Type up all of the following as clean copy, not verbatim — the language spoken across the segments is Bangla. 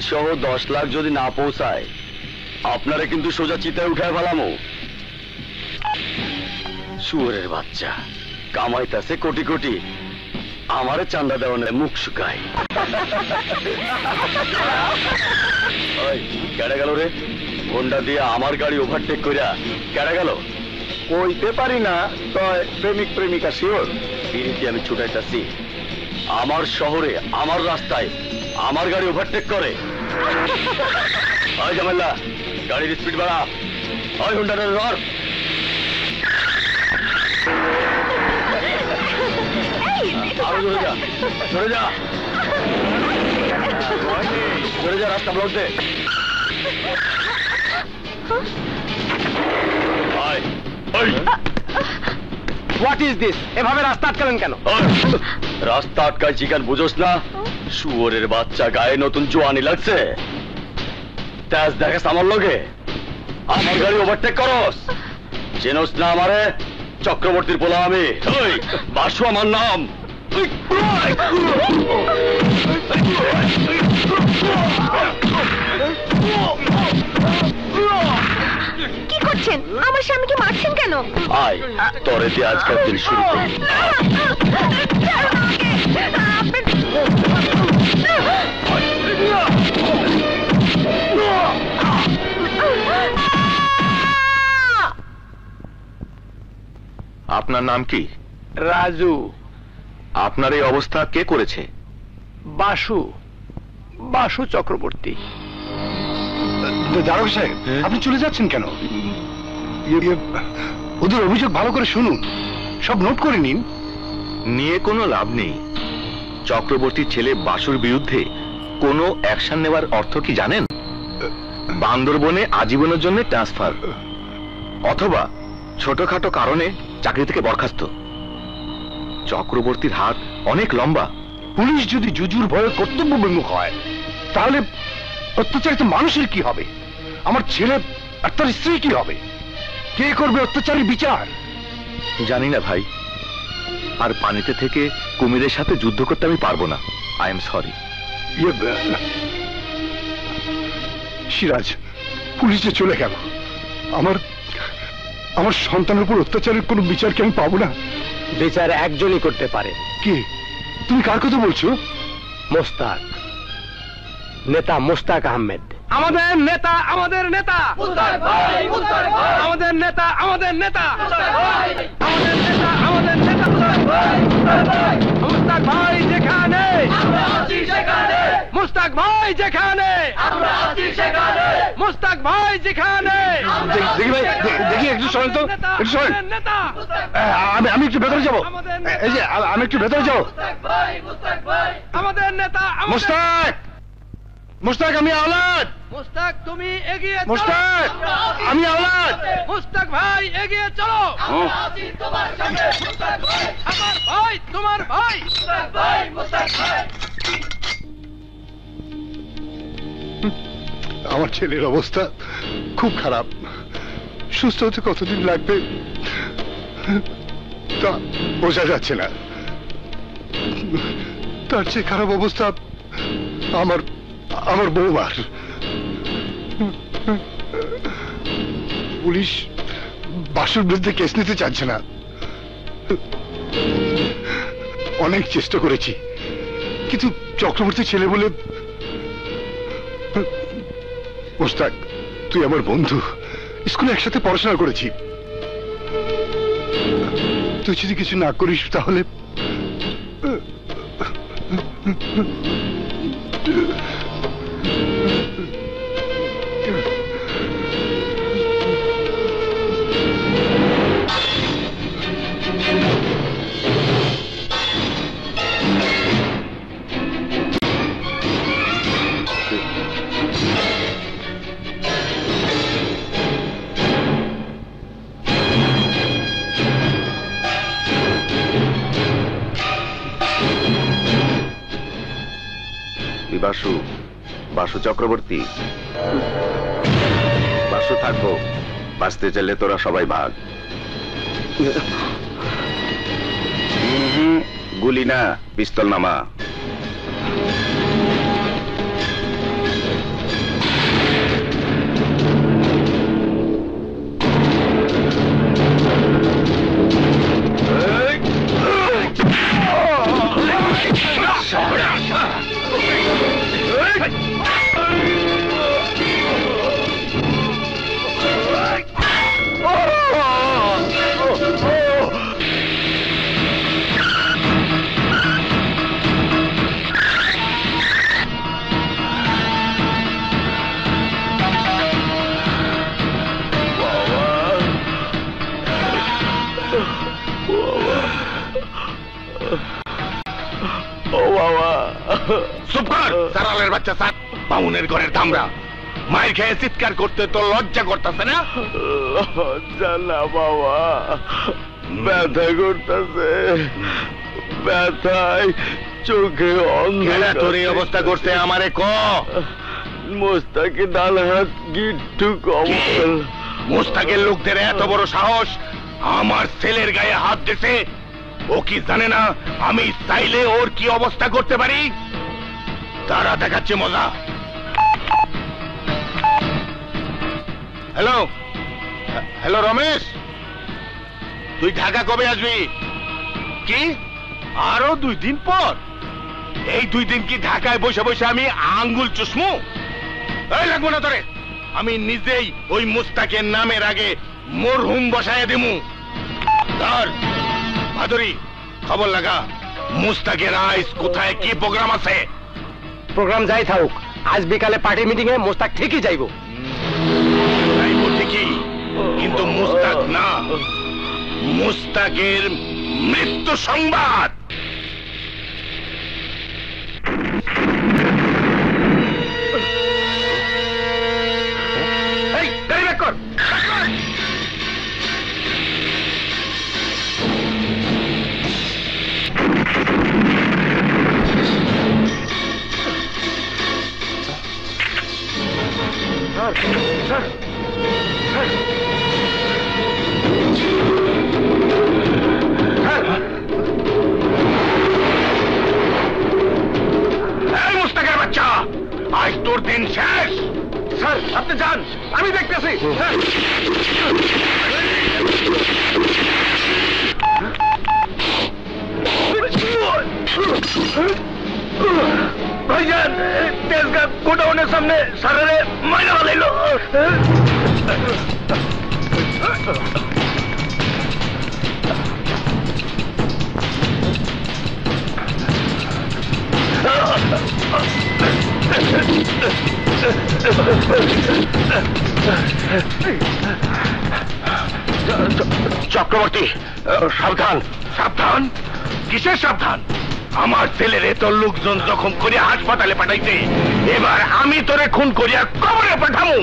সহ 10 লাখ যদি না পৌঁছায় আপনারা কিন্তু সোজা চিতায় উঠায় ফেলামো। শুয়োরের বাচ্চা কামাইতাছে কোটি কোটি, আমারে চান্দা দেওয়ানে মুখ শুকায়। কেডা গেল রে? হোন্ডা দিয়ে আমার গাড়ি ওভারটেক করিয়া কেডা গেল? কইতে পারি না, তয় প্রেমিক প্রেমিকা শিওর। বিরিতি আমি ছুটাইতাছি, আমার শহরে আমার রাস্তায় আমার গাড়ি ওভারটেক করে। ওই জামাল্লা, গাড়ির স্পিড বাড়া। ওই হোন্ডাটার ধর। আরো জোরে যা, জোরে যা, জোরে যা, রাস্তা ব্লক দে। What is this? এভাবে রাস্তা আটকালেন কেন? রাস্তা আটকায় চিকেন বুঝোস না? শুয়োরের বাচ্চা, গায়ে নতুন জোয়ানি লাগছে, তেজ দেখাস আমার লগে, আমার গাড়ি ওভারটেক করস। চেনস না আমারে? চক্রবর্তীর পোলা আমি। ওই বাসু আমার নাম। কি করছেন? আমার স্বামীকে মারছেন কেন? আয় তোরে দিয়ে আজকের দিন শুরু করি। আপনার নাম কি? রাজু। আপনার এই অবস্থা কে করেছে? বাসু, বাসু চক্রবর্তী। দারোগা সাহেব, আপনি চলে যাচ্ছেন কেন? ওদের অভিযোগ ভালো করে শুনুন, সব নোট করে নিন। নিয়ে কোনো লাভ নেই। চক্রবর্তীর ছেলে বাসুর বিরুদ্ধে কোনো অ্যাকশন নেওয়ার অর্থ কি জানেন? বান্দরবনে আজীবনের জন্য ট্রান্সফার, অথবা ছোটখাটো কারণে চাকরি থেকে বরখাস্ত। চক্রবর্তীর হাত অনেক লম্বা। পুলিশ যদি জুজুর ভয়ে কর্তব্য বিমুখ হয়, তাহলে অত্যাচারিত মানুষের কি হবে? আমার ছেলে আর তার স্ত্রী কি হবে? কে করবে অত্যাচারী বিচার? জানি না ভাই, আর পানিতে থেকে কুমিরের সাথে যুদ্ধ করতে আমি পারবো না। I am sorry. সিরাজ, পুলিশে চলে গেল। আমার সন্তানের উপর অত্যাচারের কোনো বিচার কি আমি পাবো না? বিচার একজনই করতে পারে। কে? তুমি কার কথা বলছো? মোস্তাক, নেতা মোস্তাক আহমেদ। আমাদের নেতা, আমাদের নেতা, আমাদের নেতা, আমাদের নেতা, আমাদের নেতা, আমাদের নেতা। মোস্তাক ভাই যেখানে, মোস্তাক ভাই যেখানে, মোস্তাক ভাই যেখানে। দেখি ভাই, দেখি একটু শোনেন তো, একটু শোনেন। আমি একটু ভেতরে যাবো। এই যে আমি একটু ভেতরে যাবো। আমাদের নেতা মোস্তাক, মোস্তাক আমি আওলাদ। মোস্তাক তুমি এগিয়ে চলো। মোস্তাক আমি আওলাদ। মোস্তাক ভাই এগিয়ে চলো। আমার ভাই, তোমার ভাই। আমার ছেলের অবস্থা খুব খারাপ, সুস্থ হতে কতদিন লাগবে তা বোঝা যাচ্ছে না। তার চেয়ে খারাপ অবস্থা আমার বৌমার। পুলিশ বাসুর বিরুদ্ধে কেস নিতে চাচ্ছে না। অনেক চেষ্টা করেছি, কিন্তু চক্রবর্তী ছেলে বলে। মোস্তাক, তুই আমার বন্ধু, স্কুলে একসাথে পড়াশোনা করেছি। তুই যদি কিছু না করিস তাহলে বাসু, বাসু চক্রবর্তী। বাসু থাকবো, বাঁচতে চাইলে তোরা সবাই ভাগ। গুলি না, পিস্তল নামা। ও বাবা, চুপ কর সারালের বাচ্চা সাত বামুনের ঘরের ধামরা। মায়ের খেয়ে চিৎকার করতে তো লজ্জা করতেছে না? জানা বাবা, ব্যথা করতেছে, ব্যথায় চোখে কেনা তোর এই অবস্থা করতে আমারে ক। মোস্তাকে ডাল হাত গিট্টু কমল। মোস্তাকের লোকদের এত বড় সাহস আমার ছেলের গায়ে হাত দিছে। ও কি জানে না আমি চাইলে ওর কি অবস্থা করতে পারি? তারা দেখাচ্ছে মজা। হ্যালো হ্যালো রমেশ, তুই ঢাকা কবে আসবি? কি আরো 2 দিন পর? এই 2 দিন কি ঢাকায় বসে বসে আমি আঙ্গুল চুষমু? এই লাগবো না তোরে, আমি নিজেই ওই মুস্তাকের নামের আগে মরহুম বসায় দেবো। তার ভাদুরী খবর লাগা, মুস্তাকের আইস কোথায় কি প্রোগ্রাম আছে? প্রোগ্রাম যাই থাকুক, আজ বিকালে পার্টি মিটিং এ মোস্তাক ঠিকই যাইবো। যাইবো ঠিকই, কিন্তু মুস্তাক না, মুস্তাকের মৃত্যু সংবাদ। এই গাড়ি ব্যাক কর। এই মুস্তাকের বাচ্চা, আজ তোর দিন শেষ। স্যার আপনি যান, আমি দেখতেছি। ভাইজান, তেজগাঁ গোডাউনের সামনে সারারে মাইনা হলাইলো। চক্রবর্তী সাবধান। সাবধান? কিসের সাবধান? আমার ছেলের এত লোকজন জখম করে হাসপাতালে পাঠাইছে, এবার আমি তোরে খুন করিয়া কবরে পাঠামু।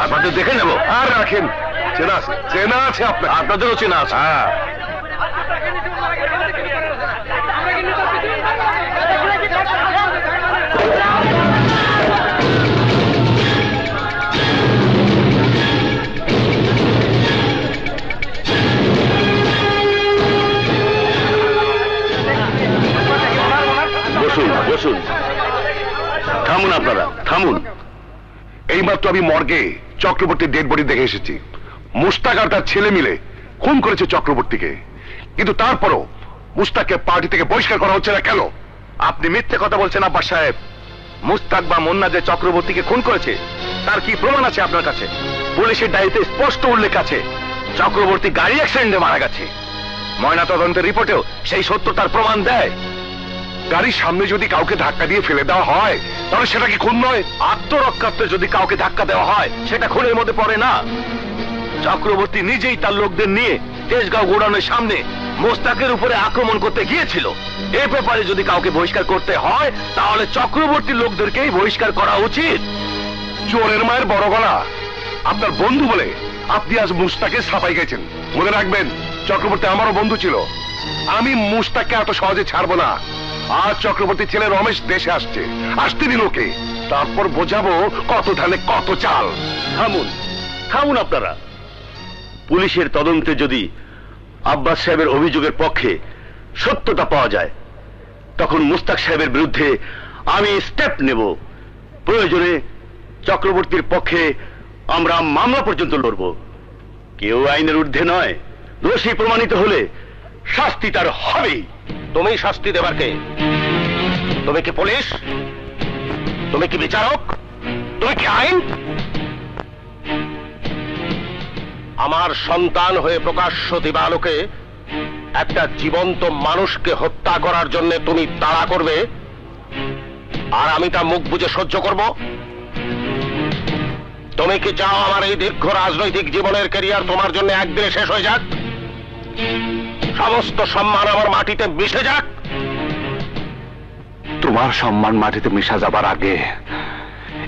আপনাদের দেখে নেব। আর রাখেন, চেনা আছে, চেনা আছে আপনার, আপনাদেরও চেনা আছে। হ্যাঁ থামুন আপনারা, থামুন। এইমাত্র আমি মর্গে চক্রবর্তীর ডেড বডি দেখে এসেছি। মুস্তাক আর তার ছেলে মিলে খুন করেছে চক্রবর্তীকে, কিন্তু তারপরও মুস্তাককে পার্টি থেকে বহিষ্কার করা হচ্ছে না কেন? আপনি মিথ্যে কথা বলছেন আব্বাস সাহেব। মুস্তাক বা মুন্না যে চক্রবর্তীকে খুন করেছে তার কি প্রমাণ আছে আপনার কাছে? পুলিশের ডায়েরিতে স্পষ্ট উল্লেখ আছে চক্রবর্তী গাড়ি অ্যাক্সিডেন্টে মারা গেছে। ময়নাতদন্তের রিপোর্টেও সেই সত্যতার প্রমাণ দেয়। গাড়ির সামনে যদি কাউকে ধাক্কা দিয়ে ফেলে দেওয়া হয় তাহলে সেটা কি খুন নয়? আত্মরক্ষার্থে যদি কাউকে ধাক্কা দেওয়া হয় সেটা খুনের মধ্যে পড়ে না। চক্রবর্তী নিজেই তার লোকদের নিয়ে তেজগাঁও গোডাউনের সামনে মোস্তাকের উপরে আক্রমণ করতে গিয়েছিল। এ ব্যাপারে যদি কাউকে বহিষ্কার করতে হয় তাহলে চক্রবর্তী লোকদেরকেই বহিষ্কার করা উচিত। চোরের মায়ের বড় গলা। আপনার বন্ধু বলে আপনি আজ মুস্তাকে ছাপাই গেছেন। মনে রাখবেন, চক্রবর্তী আমারও বন্ধু ছিল। আমি মুস্তাককে এত সহজে ছাড়বো না। আজ চক্রবর্তীর ছেলে রমেশ দেশে আসছে, আসতে দিন ওকে, তারপর বোঝাবো কত ধানে কত চাল। থামুন, থামুন আপনারা। পুলিশের তদন্তে যদি আব্বাস সাহেবের অভিযোগের পক্ষে সত্যতা পাওয়া যায় তখন মুস্তাক সাহেবের বিরুদ্ধে আমি স্টেপ নেব। প্রয়োজনে চক্রবর্তীর পক্ষে আমরা মামলা পর্যন্ত লড়ব। কেউ আইনের ঊর্ধ্বে নয়। দোষী প্রমাণিত হলে শাস্তি তার হবেই। তুমি শাস্তি দেবার কে? তুমি কি পুলিশ? তুমি কি বিচারক? তুমি কি আইন? আমার সন্তান হয়ে প্রকাশ্য দিবালোকে একটা জীবন্ত মানুষকে হত্যা করার জন্য তুমি তাড়া করবে আর আমি তা মুখ বুজে সহ্য করব? তুমি কি চাও আমার এই দীর্ঘ রাজনৈতিক জীবনের ক্যারিয়ার তোমার জন্য একদিনে শেষ হয়ে যাক? সমস্ত সম্মান আমার মাটিতে মিশে যাক? তোমার সম্মান মাটিতে মিশা যাবার আগে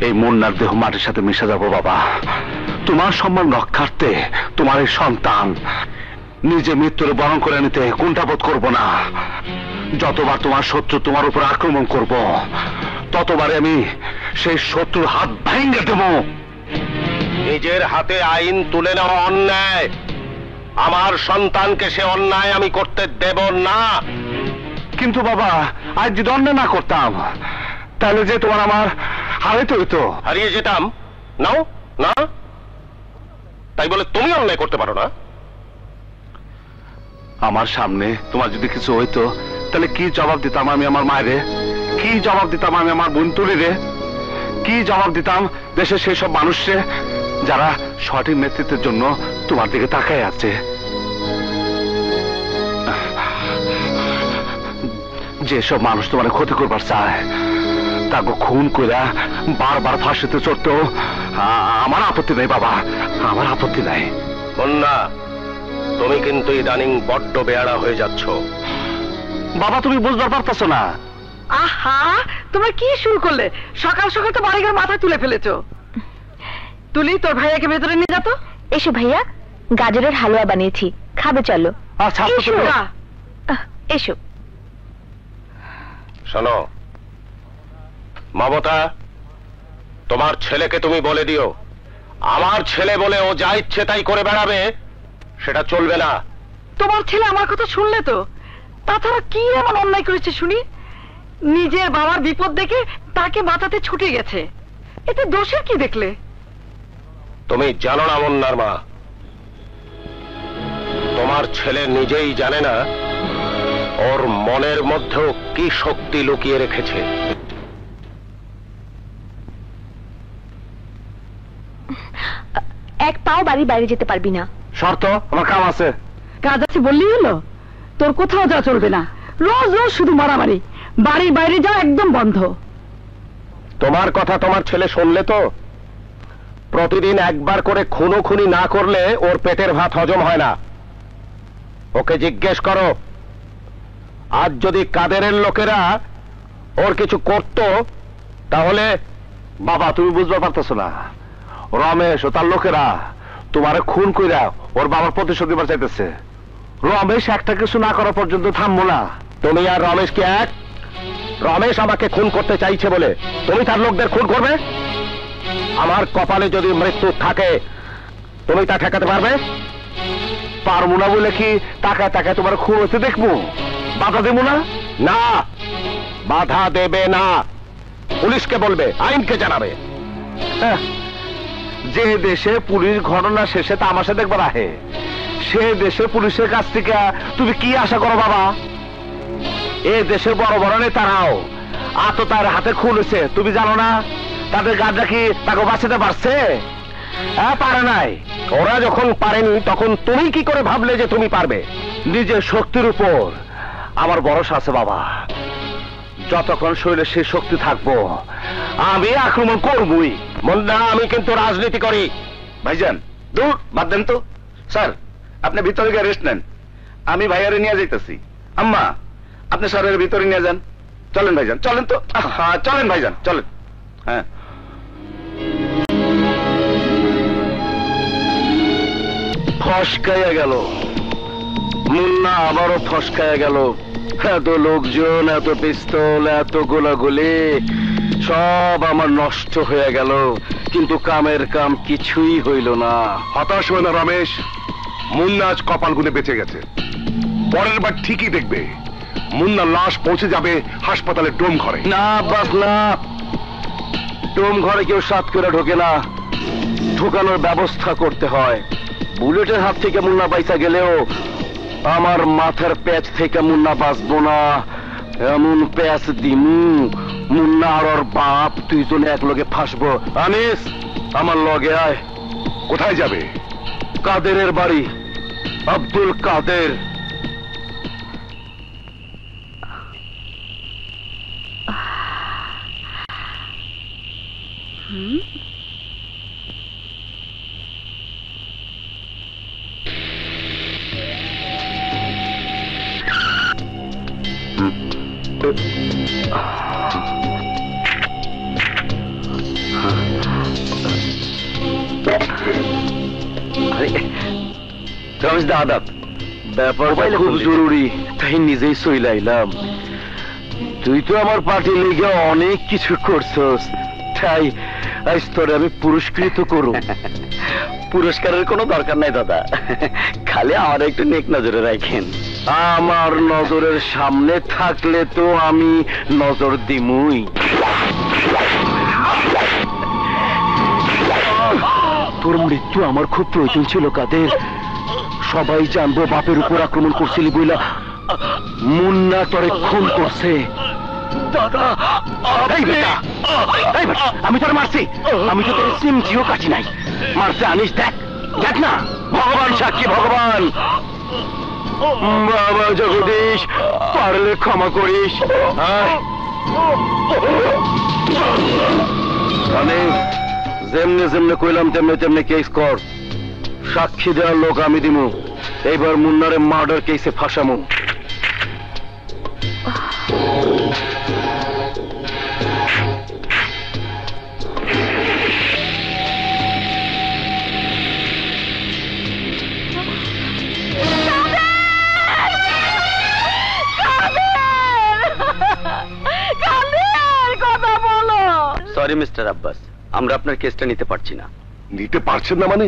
এই মুন্নার দেহ মাটির সাথে মিশে যাবো বাবা। তোমার সম্মান রক্ষার্থে তোমার এই সন্তান নিজে মৃত্যুর বরণ করে নিতে কুণ্ঠাবোধ করবো না। যতবার তোমার শত্রু তোমার উপর আক্রমণ করব ততবারে আমি সেই শত্রুর হাত ভেঙে দেব। নিজের হাতে আইন তুলে নেওয়া অন্যায়। আমার সন্তানকে সে অন্যায় আমি করতে দেব না। কিন্তু বাবা, আজ যদি অন্যায় না করতাম তাহলে যে তোমার আমার হারাইতে হইতো। হারিয়ে যেতাম? নাও না, তাই বলে তুমি অন্যায় করতে পারো না? আমার সামনে তোমার যদি কিছু হইতো তাহলে কি জবাব দিতাম আমি আমার মায়েরে? কি জবাব দিতাম আমি আমার বোন তুলিরে? কি জবাব দিতাম দেশের সেই সব মানুষরে যারা সঠিক নেতৃত্বের জন্য তোমার দিকে তাকায় আছে? যেসব মানুষ তোমার ক্ষতি করবার চায় তাকে খুন করে বারবার ফাঁসিতে চড়তেও আমার আপত্তি নেই বাবা, আমার আপত্তি নাই। মুন্না, তুমি কিন্তু ইদানিং বড্ড বেয়াড়া হয়ে যাচ্ছ। বাবা, তুমি বুঝবার পারতেছো না। আহা, তোমার কি শুরু করলে? সকাল সকাল তো বাড়িঘর মাথা তুলে ফেলেছো। তুলি, তোর ভাইয়াকে ভেতরে নিয়ে যাতো। এসো ভাইয়া, গাজরের হালুয়া বানিয়েছি, খাবে চলো। আচ্ছা, এসো। এসো। শোনো মমতা, তোমার ছেলেকে তুমি বলে দিও আমার ছেলে বলে ও যা ইচ্ছে তাই করে বেড়াবে সেটা চলবে না। তোমার ছেলে আমার কথা শুনলে তো? তাছাড়া কি এমন অন্যায় করেছে শুনি? নিজের বাবার বিপদ দেখে তাকে বাঁচাতে ছুটে গেছে, এতে দোষের কি দেখলে? তুমি জানো না মুন্নার মা, তোমার ছেলে নিজেই জানে না ওর মনের মধ্যেও কি শক্তি লুকিয়ে রেখেছে। এক পাও বাড়ি বাইরে যেতে পারবি না। শর্ত, আমার কাম আছে। কাজ আছে বললেই হলো? তোর কোথাও যা চলবে না, রোজ রোজ শুধু মারামারি। বাড়ির বাইরে যাওয়া একদম বন্ধ। তোমার কথা তোমার ছেলে শুনলে তো? প্রতিদিন একবার করে খুনোখুনি না করলে ওর পেটের ভাত হজম হয় না। ওকে জিজ্ঞেস করো, আজ যদি কাদেরের লোকেরা ওর কিছু করত তাহলে। বাবা, তুমি বুঝবার পারতেছো না। রমেশ ও তার লোকেরা তোমারে খুন কইরা ওর বাবার প্রতিশোধ দিবার চাইতেছে। রমেশ একটা কিছু না করা পর্যন্ত থামবো না। তুমি আর রমেশ কি এক? রমেশ আমাকে খুন করতে চাইছে বলে তুমি তার লোকদের খুন করবে? আমার কপালে যদি মৃত্যু থাকে তুমি তা ঠেকাতে পারবে? পারবো না বলে কি টাকায় টাকায় তোমার খুন হতে দেখবো? বাধা দেবো না? না, বাধা দেবে না। পুলিশকে বলবে, আইনকে জানাবে। যে দেশে পুলিশ ঘটনা শেষে তামাশা দেখবার আহে, সে দেশে পুলিশের কাছ থেকে তুমি কি আশা করো বাবা? এ দেশে বড় বড় নেতারাও আততার হাতে খুলেছে, তুমি জানো না? তাদের গাড়িটা কি তাকে বাঁচাতে পারছে? হ্যাঁ, পারে নাই। ওরা যখন পারেনি তখন তুমি কি করে ভাবলে যে তুমি পারবে? নিজের শক্তির উপর আমার ভরসা আছে বাবা। যতক্ষণ শরীরে সেই শক্তি থাকবো আমি আক্রমণ করবই। মুন্না, আমি কিন্তু রাজনীতি করি। ভাইজান দূর বাদ দেন তো। স্যার আপনি ভিতরে গিয়ে রেস্ট নেন, আমি ভাইয়ারে নিয়ে যাইতেছি। আম্মা আপনি স্যারের ভিতরে নিয়ে যান। চলেন ভাইজান, চলেন তো। হ্যাঁ চলেন ভাইজান, চলেন। হ্যাঁ ফসকাইয়া গেল মুন্না, আবারও ফসকাইয়া গেল। এত লোকজন, এত পিস্তল, এত গোলাগুলি, সব আমার নষ্ট হয়ে গেল, কিন্তু কামের কাম কিছুই হইল না। হতাশ হয় না রমেশ, মুন্না আজ কপাল গুনে বেঁচে গেছে। পরের বার ঠিকই দেখবে মুন্নার লাশ পৌঁছে যাবে হাসপাতালের ডোম ঘরে। না বাস না, ডোম ঘরে কেউ সাত করে ঢোকে না, ঢোকানোর ব্যবস্থা করতে হয়। বুলেটের হাত থেকে মুন্না বাইসা গেলেও আমার মাথার প্যাচ থেকে মুন্না বাঁচবো না। এমন প্যাচ দিমু, মুন্না আর ওর বাপ দুইজনে এক লগে ফাঁসবো। আনিস, আমার লগে আয়। কোথায় যাবে? কাদেরের বাড়ি, আব্দুল কাদের। রমেশ দা, আদাব। ব্যাপারটা খুব জরুরি, তাই নিজেই চইলাইলাম। তুই তো আমার পার্টির লিগে অনেক কিছু করছস, তাই আজ তোরে আমি পুরস্কৃত করব। পুরস্কারের কোনো দরকার নাই দাদা, খালি আমার একটু নেক নজরে রাখেন। আমার নজরের সামনে থাকলে তো আমি নজর দিমুই। তোর মৃত্যু আমার খুব প্রয়োজন ছিল কাদের। সবাই জানবো বাপের উপর আক্রমণ করছিলি বইলা মুন্না তোরে খুন করছে। দাদা, আমি তোর মারছি? আমি তো তোর সিমজিও কাটি নাই। মারছে আনিস, দেখ দেখ না, ভগবান সাক্ষী, ভগবান। বাবা জগদীশ, পারলে ক্ষমা করিস। আমি যেমনে যেমনে কইলাম তেমনে তেমনে কেস কর। সাক্ষী দেওয়ার লোক আমি দিমু। এইবার মুন্নারে মার্ডার কেসে ফাঁসামু। সরি মিস্টার আব্বাস, আমরা আপনার কেসটা নিতে পারছি না। নিতে পারছেন না মানে?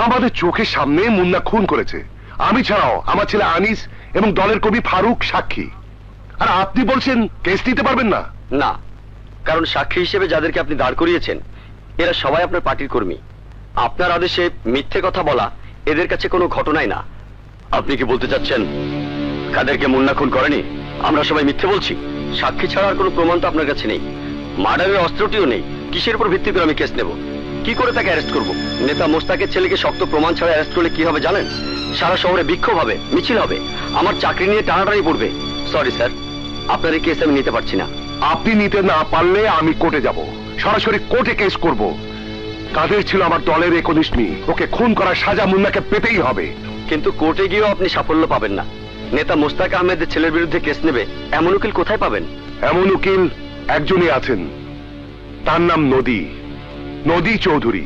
আমাদের চোখের সামনে মুন্না খুন করেছে, আমি ছাড়াও আমার ছেলে আনিস এবং দলের কবি ফারুক সাক্ষী। আর আপনি বলছেন কেস নিতে পারবেন না? না, কারণ সাক্ষী হিসেবে যাদেরকে আপনি দাঁড় করিয়েছেন এরা সবাই আপনার পার্টির কর্মী। আপনার আদেশে মিথ্যে কথা বলা এদের কাছে কোনো ঘটনাই না। আপনি কি বলতে চাচ্ছেন কাদেরকে মুন্না খুন করেনি? আমরা সবাই মিথ্যে বলছি? সাক্ষী ছাড়া আর কোনো প্রমাণ তো আপনার কাছে নেই, মার্ডারের অস্ত্রটিও নেই। কিসের উপর ভিত্তি করে আমি কেস নেব? কি করে তাকে অ্যারেস্ট করব? নেতা মোস্তাকের ছেলেকে শক্ত প্রমাণ ছাড়া অ্যারেস্ট করলে কি হবে জানেন? সারা শহরে বিক্ষোভ হবে, মিছিল হবে, আমার চাকরি নিয়ে টানাটানি পড়বে। সরি স্যার, আপনার এই কেস আমি নিতে পারছি না। আপনি নিতে না পারলে আমি কোর্টে যাব, সরাসরি কোর্টে কেস করব। কাদের ছিল আমার দলের একনিষ্ঠী, ওকে খুন করার সাজা মুন্নাকে পেতেই হবে। কিন্তু কোর্টে গিয়েও আপনি সাফল্য পাবেন না। নেতা মোস্তাক আহমেদের ছেলের বিরুদ্ধে কেস নেবে এমন উকিল কোথায় পাবেন? এমন উকিল একজনই আছেন, তার নাম নদী, নদী চৌধুরী।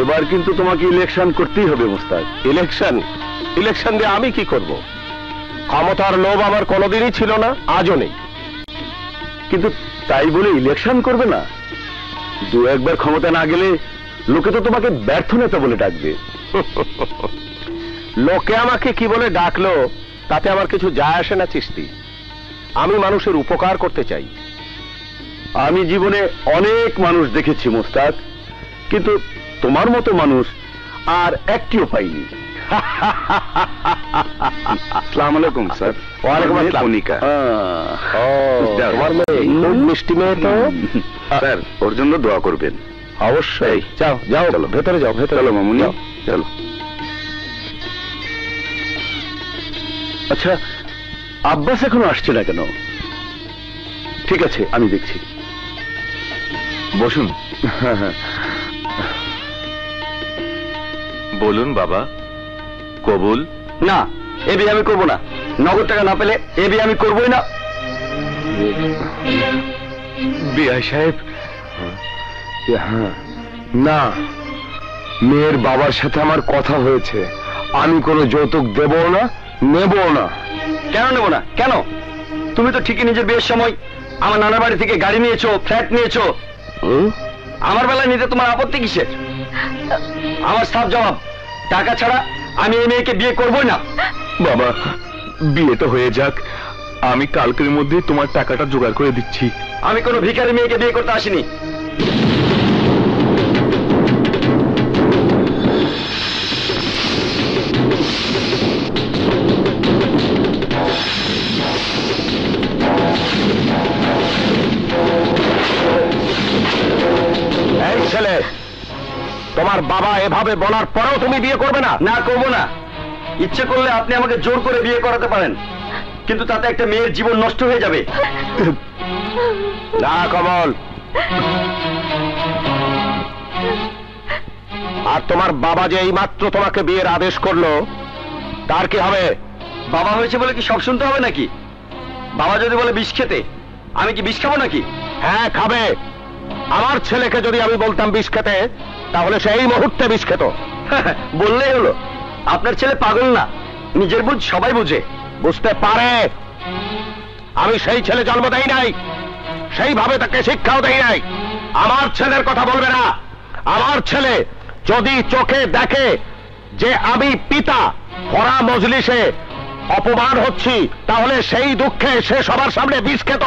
এবার কিন্তু তোমাকে ইলেকশন করতেই হবে মোস্তাক। ইলেকশন? ইলেকশন দিয়ে আমি কি করব? ক্ষমতার লোভ আমার কোনোদিনই ছিল না, আজও নেই। কিন্তু তাই বলে ইলেকশন করবে না? দু একবার ক্ষমতা না গেলে লোকে তো তোমাকে ব্যর্থ নেতা বলে ডাকবে। লোকে আমাকে কি বলে ডাকলো তাতে আমার কিছু যায় আসে না চিস্তি। আমি মানুষের উপকার করতে চাই। আমি জীবনে অনেক মানুষ দেখেছি মোস্তাক, কিন্তু তোমার মতো মানুষ আর একটিও পাইনি। আসসালামু আলাইকুম স্যার। ওয়ালাইকুম আসসালাম। কনিকা। তোমার মেয়ে খুব মিষ্টি মেয়ে তো। স্যার ওর জন্য দোয়া করবেন। অবশ্যই। যাও যাও, চলো ভেতরে যাও, ভেতরে চলো মামুনি, যাও। চলো। আচ্ছা, আব্বাস এখনো আসছে না কেন? ঠিক আছে, আমি দেখছি। বসুন। বলুন বাবা, কবুল? না, এ বিয়ে আমি করবো না। নগদ টাকা না পেলে এ বিয়ে আমি করবোই না। বিআই সাহেব, না, মেয়ের বাবার সাথে আমার কথা হয়েছে। আমি কোনো যৌতুক দেবও না, নেবও না। কেন নেবো না? কেন? তুমি তো ঠিকই নিজের বিয়ের সময় আমার নানার বাড়ি থেকে গাড়ি নিয়েছো, ফ্ল্যাট নিয়েছো। আমার বেলায় নিতে তোমার আপত্তি কিসের? আমার সাফ জবাব, টাকা ছাড়া আমি এই মেয়েকে বিয়ে করবোই না। বাবা, বিয়েটা হয়ে যাক, আমি কালকের মধ্যে তোমার টাকাটা জোগাড় করে দিচ্ছি। আমি কোনো ভিখারি মেয়েকে বিয়ে করতে আসিনি। এই ছেলে, তোমার বাবা এভাবে বলার পরেও তুমি বিয়ে করবে না? না, করবো না। ইচ্ছে করলে আপনি আমাকে জোর করে বিয়ে করাতে পারেন, কিন্তু তাতে একটা মেয়ের জীবন নষ্ট হয়ে যাবে। না কমল। আর তোমার বাবা যে এইমাত্র তোমাকে বিয়ের আদেশ করলো, তার কি হবে? বাবা হয়েছে বলে কি সব শুনতে হবে নাকি? বাবা যদি বলে বিষ খেতে, আমি কি বিষ খাবো নাকি? হ্যাঁ, খাবে। আমার ছেলেকে যদি আমি বলতাম বিষ খেতে, তাহলে সেই মুহূর্তে বিষ খেত। বললেই হলো। আপনার ছেলে পাগল না, নিজের বুঝ সবাই বুঝে। বুঝতে পারে। আমি সেই ছেলে জন্ম দেই নাই, সেইভাবে তাকে শিক্ষাও দেই নাই। আমার ছেলের কথা বলবে না। আমার ছেলে যদি চোখে দেখে যে আমি পিতা ভরা মজলিসে অপমান হচ্ছি, তাহলে সেই দুঃখে সে সবার সামনে বিষ খেত।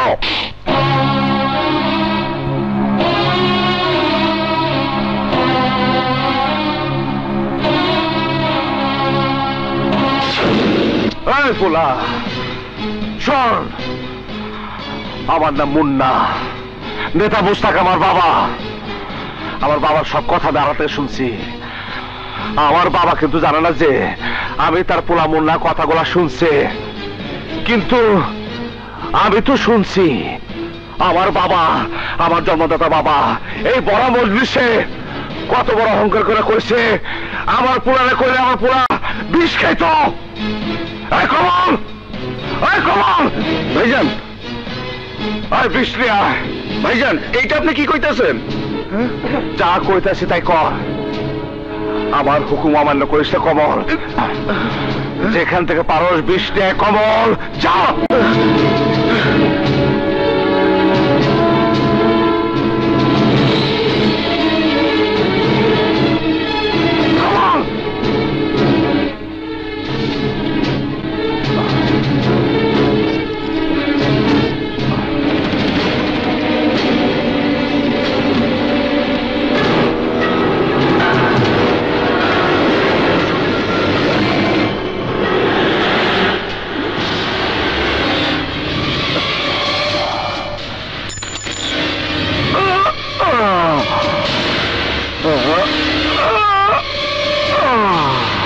এই পোলা, শোন, আমার নাম মুন্না, নেতা মুস্তাক আমার বাবা। আমার বাবার সব কথা দাঁড়াতে শুনছি। আমার বাবা কিন্তু জানে না যে আমি তার পোলা মুন্না কথাগুলা শুনছে, কিন্তু আমি তো শুনছি। আমার বাবা, আমার জন্মদাতা বাবা এই বড় মজলিসে কত বড় অহংকার করে কইছে, আমার পোলারে কইলে আমার পোলা বিষ খাইত। এই কমল, এই কমল, ভাইজান, আয় বিষ নিয়ে আয়। ভাইজান, এইটা আপনি কি কইতাছেন? যা কইতাছি তাই কর। আমার হুকুম অমান্য করিস না কমল। যেখান থেকে পারস বিষ নিয়ে কমল, যা।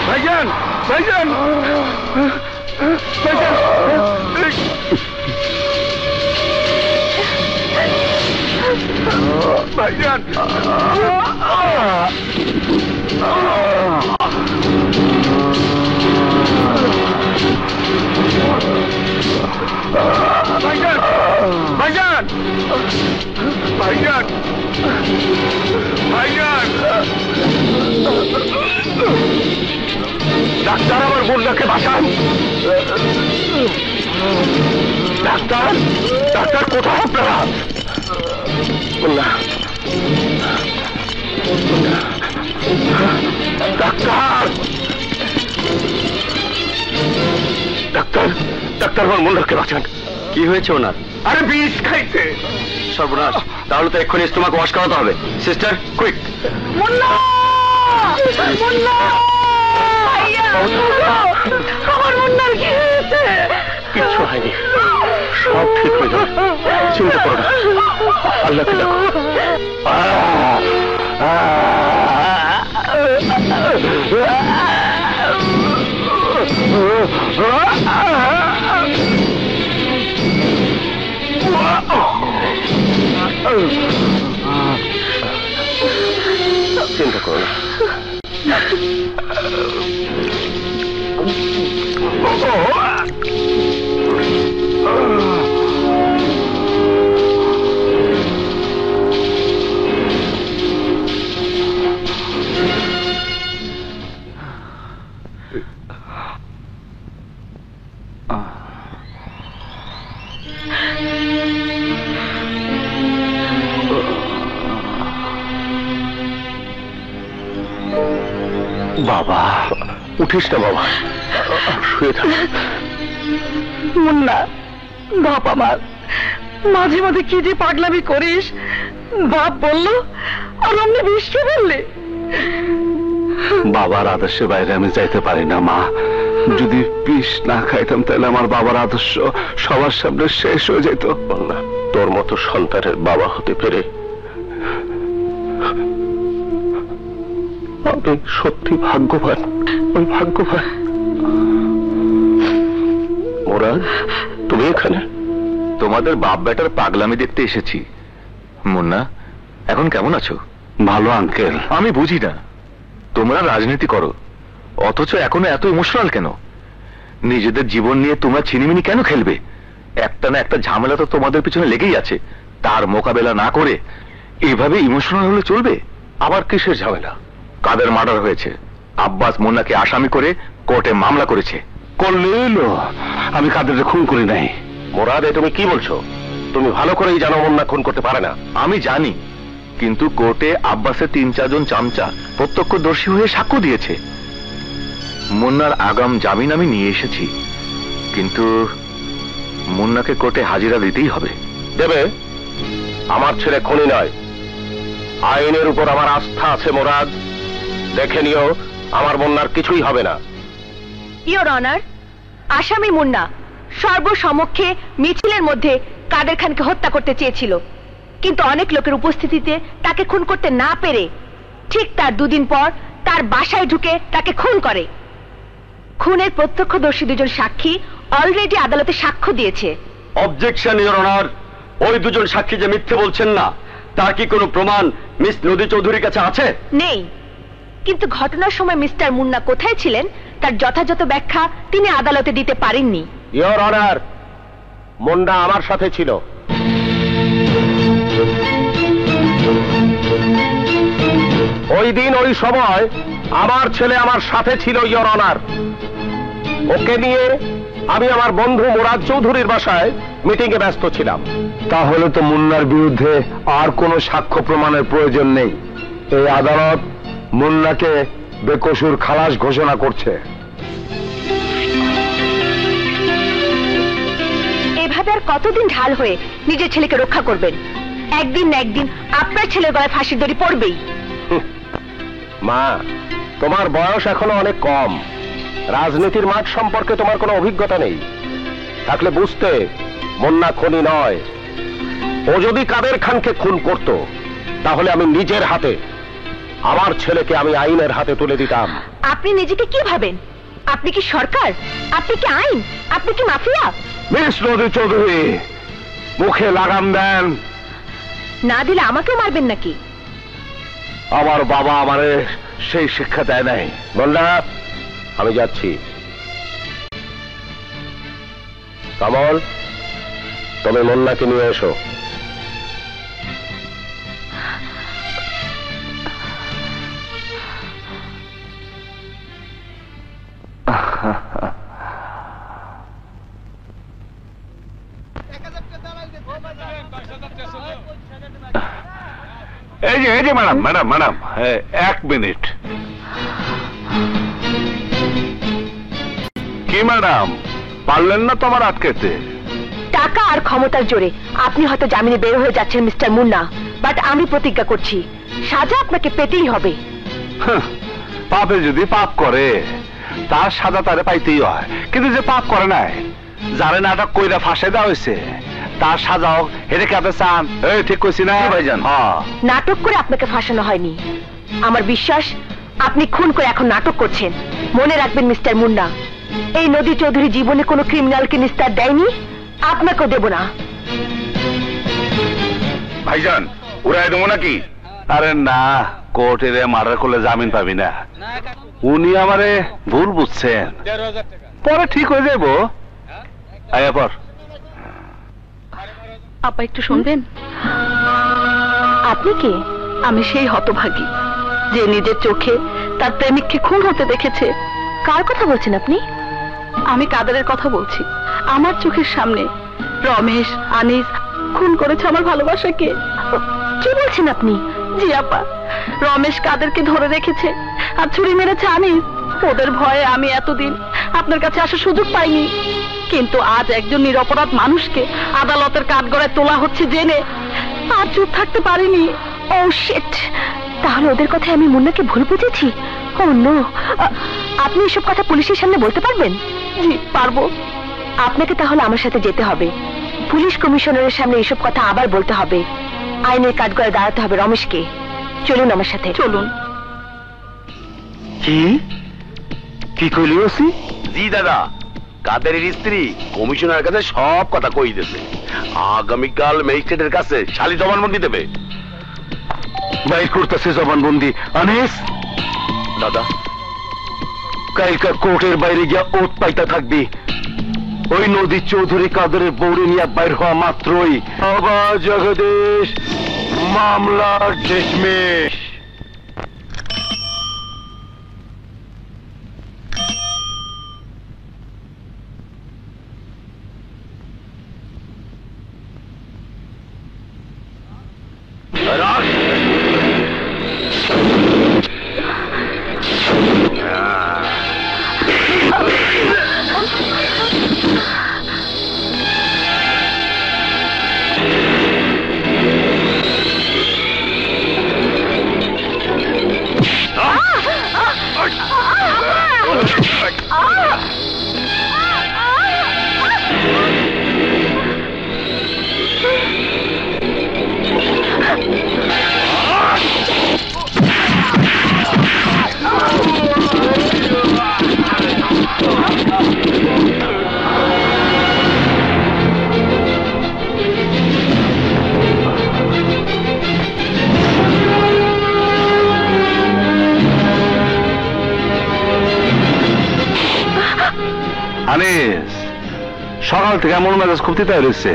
ভাইজান, ভাইজান, ভাইজান, ভাইজান, ভাইজান, ভাইজান, ভাইজান, ভাইজান। ডাক্তার, আমার মুন্নাকে বাঁচান। ডাক্তার, ডাক্তার কোথায় আপনারা? মুন্না, ডাক্তার আমার মুন্নাকে বাঁচান। কি হয়েছে ওনার? আরে বিষ খাইছে। সর্বনাশ, তাহলে তো এক্ষুনি তোমাকে ওয়াশ করাতে হবে। Sister, quick. মুন্না! মুন্না! ভাইয়া! আমার মুন্নার কি হয়েছে? কিচ্ছু হয়নি, সব ঠিক হয়ে যাবে, চিন্তা করো না, আল্লাহকে দেখো। চিন্তা করো না। বাবা, উঠিস না বাবা, শুয়ে থাক। মুন্না, বাপ আমার, মাঝে মাঝে কি যে পাগলামি করিস। বাপ বললো আর অমনি বিষ খেয়ে ফেললে। বাবার আদর্শের বাইরে আমি যাইতে পারি না মা। যদি বিষ না খাইতাম তাহলে আমার বাবার আদর্শ সবার সামনে শেষ হয়ে যেত। না, তোর মতো সন্তানের বাবা হতে পেরে আমি সত্যি ভাগ্যবান, ওই ভাগ্যবান। মোরাদ, তুমি এখানে? তোমাদের বাপ বেটার পাগলামি দেখতে এসেছি। মুন্না, এখন কেমন আছো? ভালো আঙ্কেল। আমি বুঝি না, তোমরা রাজনীতি করো অথচ এখনো এত ইমোশনাল কেন? নিজেদের জীবন নিয়ে তোমরা ছিনিমিনি কেন খেলবে? একটা না একটা ঝামেলা তো তোমাদের পিছনে লেগেই আছে, তার মোকাবেলা না করে এভাবে ইমোশনাল হলে চলবে? আবার কিসের ঝামেলা? কাদের মার্ডার হয়েছে, আব্বাস মুন্নাকে আসামি করে কোর্টে মামলা করেছে। করলেন? আমি কাদের খুন করি নাই। মোরাদ, তুমি কি বলছো? তুমি ভালো করেই জানো মুন্না খুন করতে পারে না। আমি জানি, কিন্তু কোর্টে আব্বাসের 3-4 জন চামচা প্রত্যক্ষদর্শী হয়ে সাক্ষ্য দিয়েছে। মুন্নার আগাম জামিন আমি নিয়ে এসেছি, কিন্তু মুন্নাকে কোর্টে হাজিরা দিতেই হবে। দেবে? আমার ছেলে খুনি নয়, আইনের উপর আমার আস্থা আছে মোরাদ। দেখে নিও, আমার মুন্নার কিছুই হবে না। ইওর অনার, আসামি মুন্না সর্বসমক্ষে মিছিলের মধ্যে কাদের খানকে হত্যা করতে চেয়েছিল, কিন্তু অনেক লোকের উপস্থিতিতে তাকে খুন করতে না পেরে ঠিক তার 2 দিন পর তার বাসায় ঢুকে তাকে খুন করে। খুনের প্রত্যক্ষদর্শী 2 জন সাক্ষী অলরেডি আদালতে সাক্ষ্য দিয়েছে। অবজেকশন ইওর অনার, ওই 2 জন সাক্ষী যে মিথ্যে বলছেন না, তার কি কোনো প্রমাণ মিস নদী চৌধুরীর কাছে আছে? নেই, কিন্তু ঘটনার সময় মিস্টার মুন্না কোথায় ছিলেন তার যথাযথ ব্যাখ্যা তিনি আদালতে দিতে পারেননি। ইওর অনার, মুন্না আমার সাথে ছিল। ওই দিন ওই সময় আমার ছেলে আমার সাথে ছিল ইওর অনার। ওকে নিয়ে আমি আমার বন্ধু মুরাদ চৌধুরীর বাসায় মিটিং এ ব্যস্ত ছিলাম। তাহলে তো মুন্নার বিরুদ্ধে আর কোনো সাক্ষ্য প্রমাণের প্রয়োজন নেই। এই আদালত মুন্নাকে বেকসুর খালাস ঘোষণা করছে। এভাবে আর কতদিন ঢাল হয়ে নিজের ছেলেকে রক্ষা করবেন? একদিন না একদিন আপনার ছেলের গলায় ফাঁসির দড়ি পড়বেই। মা, তোমার বয়স এখনো অনেক কম, রাজনীতির মাঠ সম্পর্কে তোমার কোনো অভিজ্ঞতা নেই। থাকলে বুঝতে মুন্না খুনি নয়। ও যদি কাদের খানকে খুন করত তাহলে আমি নিজের হাতে আমার ছেলেকে আমি আইনের হাতে তুলে দিতাম। আপনি নিজেকে কি ভাবেন? আপনি কি সরকার? আপনি কি আইন? আপনি কি মাফিয়া? মিস নদী চৌধুরী, মুখে লাগাম দেন। না দিলে আমাকেও মারবেন নাকি? আমার বাবা আমারে সেই শিক্ষা দেয় নাই। বললা, আমি যাচ্ছি। কমল, তুমি মুন্নাকে নিয়ে এসো। এই যে ম্যাডাম, ম্যাডাম, ম্যাডাম, 1 মিনিট। কি ম্যাডাম, পারলেন না তোমার আটকেতে? টাকা আর ক্ষমতার জোরে আপনি হয়তো জামিনে বের হয়ে যাচ্ছেন মিস্টার মুন্না, বাট আমি প্রতিজ্ঞা করছি সাজা আপনাকে পেতেই হবে। পাপে যদি পাপ করে তার সাজা তারে পাইতেই হয়, কিন্তু যে পাপ করে নাই, যারে নাটক কইরা ফাঁসে দেওয়া হয়েছে, তার সাজাও হেরে কে আপনি চান? এই ঠিক কইছি না ভাইজান? নাটক করে আপনাকে ফাঁসানো হয়নি। আমার বিশ্বাস আপনি খুন করে এখন নাটক করছেন। মনে রাখবেন মিস্টার মুন্না, এই নদী চৌধুরী জীবনে কোনো ক্রিমিনালকে নিস্তার দেয়নি, আপনাকেও দেব না। ভাইজান উড়াই দেবো নাকি? আরে না, কোর্টে মার্ডার করলে জামিন পাবি না। উনি আমারে ভুল বুঝছেন, পরে ঠিক হয়ে যাবো। আয়া পর আপা একটু শুনবেন? আপনি কে? আমি সেই হতভাগী যে নিজের চোখে তার প্রেমিককে খুন হতে দেখেছে। কার কথা বলছেন আপনি? আমি কাদেরের কথা বলছি। আমার চোখের সামনে রমেশ, আনিস খুন করেছে আমার ভালোবাসাকে। কি বলছেন আপনি? জি আপা, রমেশ কাদেরকে ধরে রেখেছে আর ছুরি মেরেছে আনিস। ওদের ভয়ে আমি এতদিন আপনার কাছে আসার সুযোগ পাইনি, কিন্তু আজ একজন নিরপরাধ মানুষকে আদালতের কাঠগড়ায় তোলা হচ্ছে জেনে আর চুপ থাকতে পারিনি। ও শিট, তাহলে ওদের কথায় আমি মুন্নাকে ভুল বুঝেছি। ও নো, আপনি এসব কথা পুলিশের সামনে বলতে পারবেন? জি পারবো। আপনাকে তাহলে আমার সাথে যেতে হবে, পুলিশ কমিশনারের সামনে এসব কথা আবার বলতে হবে, আইনের কাঠগড়ায় দাঁড়াতে হবে রমেশকে। চলুন আমার সাথে। চলুন। কি কি কইলি ওসি? জি দাদা, কাদেরের স্ত্রী কমিশনারের কাছে সব কথা কই দিয়েছে। আগামীকাল ম্যাজিস্ট্রেটের কাছে শালি জবানবন্দি দেবে। বাইর করতেছে জবানবন্দি। আনিস দাদা, কালকা কোর্টের বাইরে গিয়া ওত পাইতা থাকবি। ওই নদী চৌধুরী কাদেরের বৌড়ি নিয়ে বাইর হওয়া মাত্রই আবার জগদীশ মামলার ডিসমিস। আনিস, সকাল থেকে এমন মেজাজ খুব তিতা রয়েছে।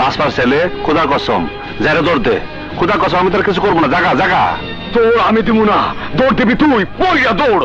বাসপার ছেলে, খোদার কসম যারে দৌড় দে। খোদার কসম আমি তার কিছু করবো না। জাগা জাগা। দৌড় আমি দিব না, দৌড় দিবি তুই। পড়িয়া দৌড়।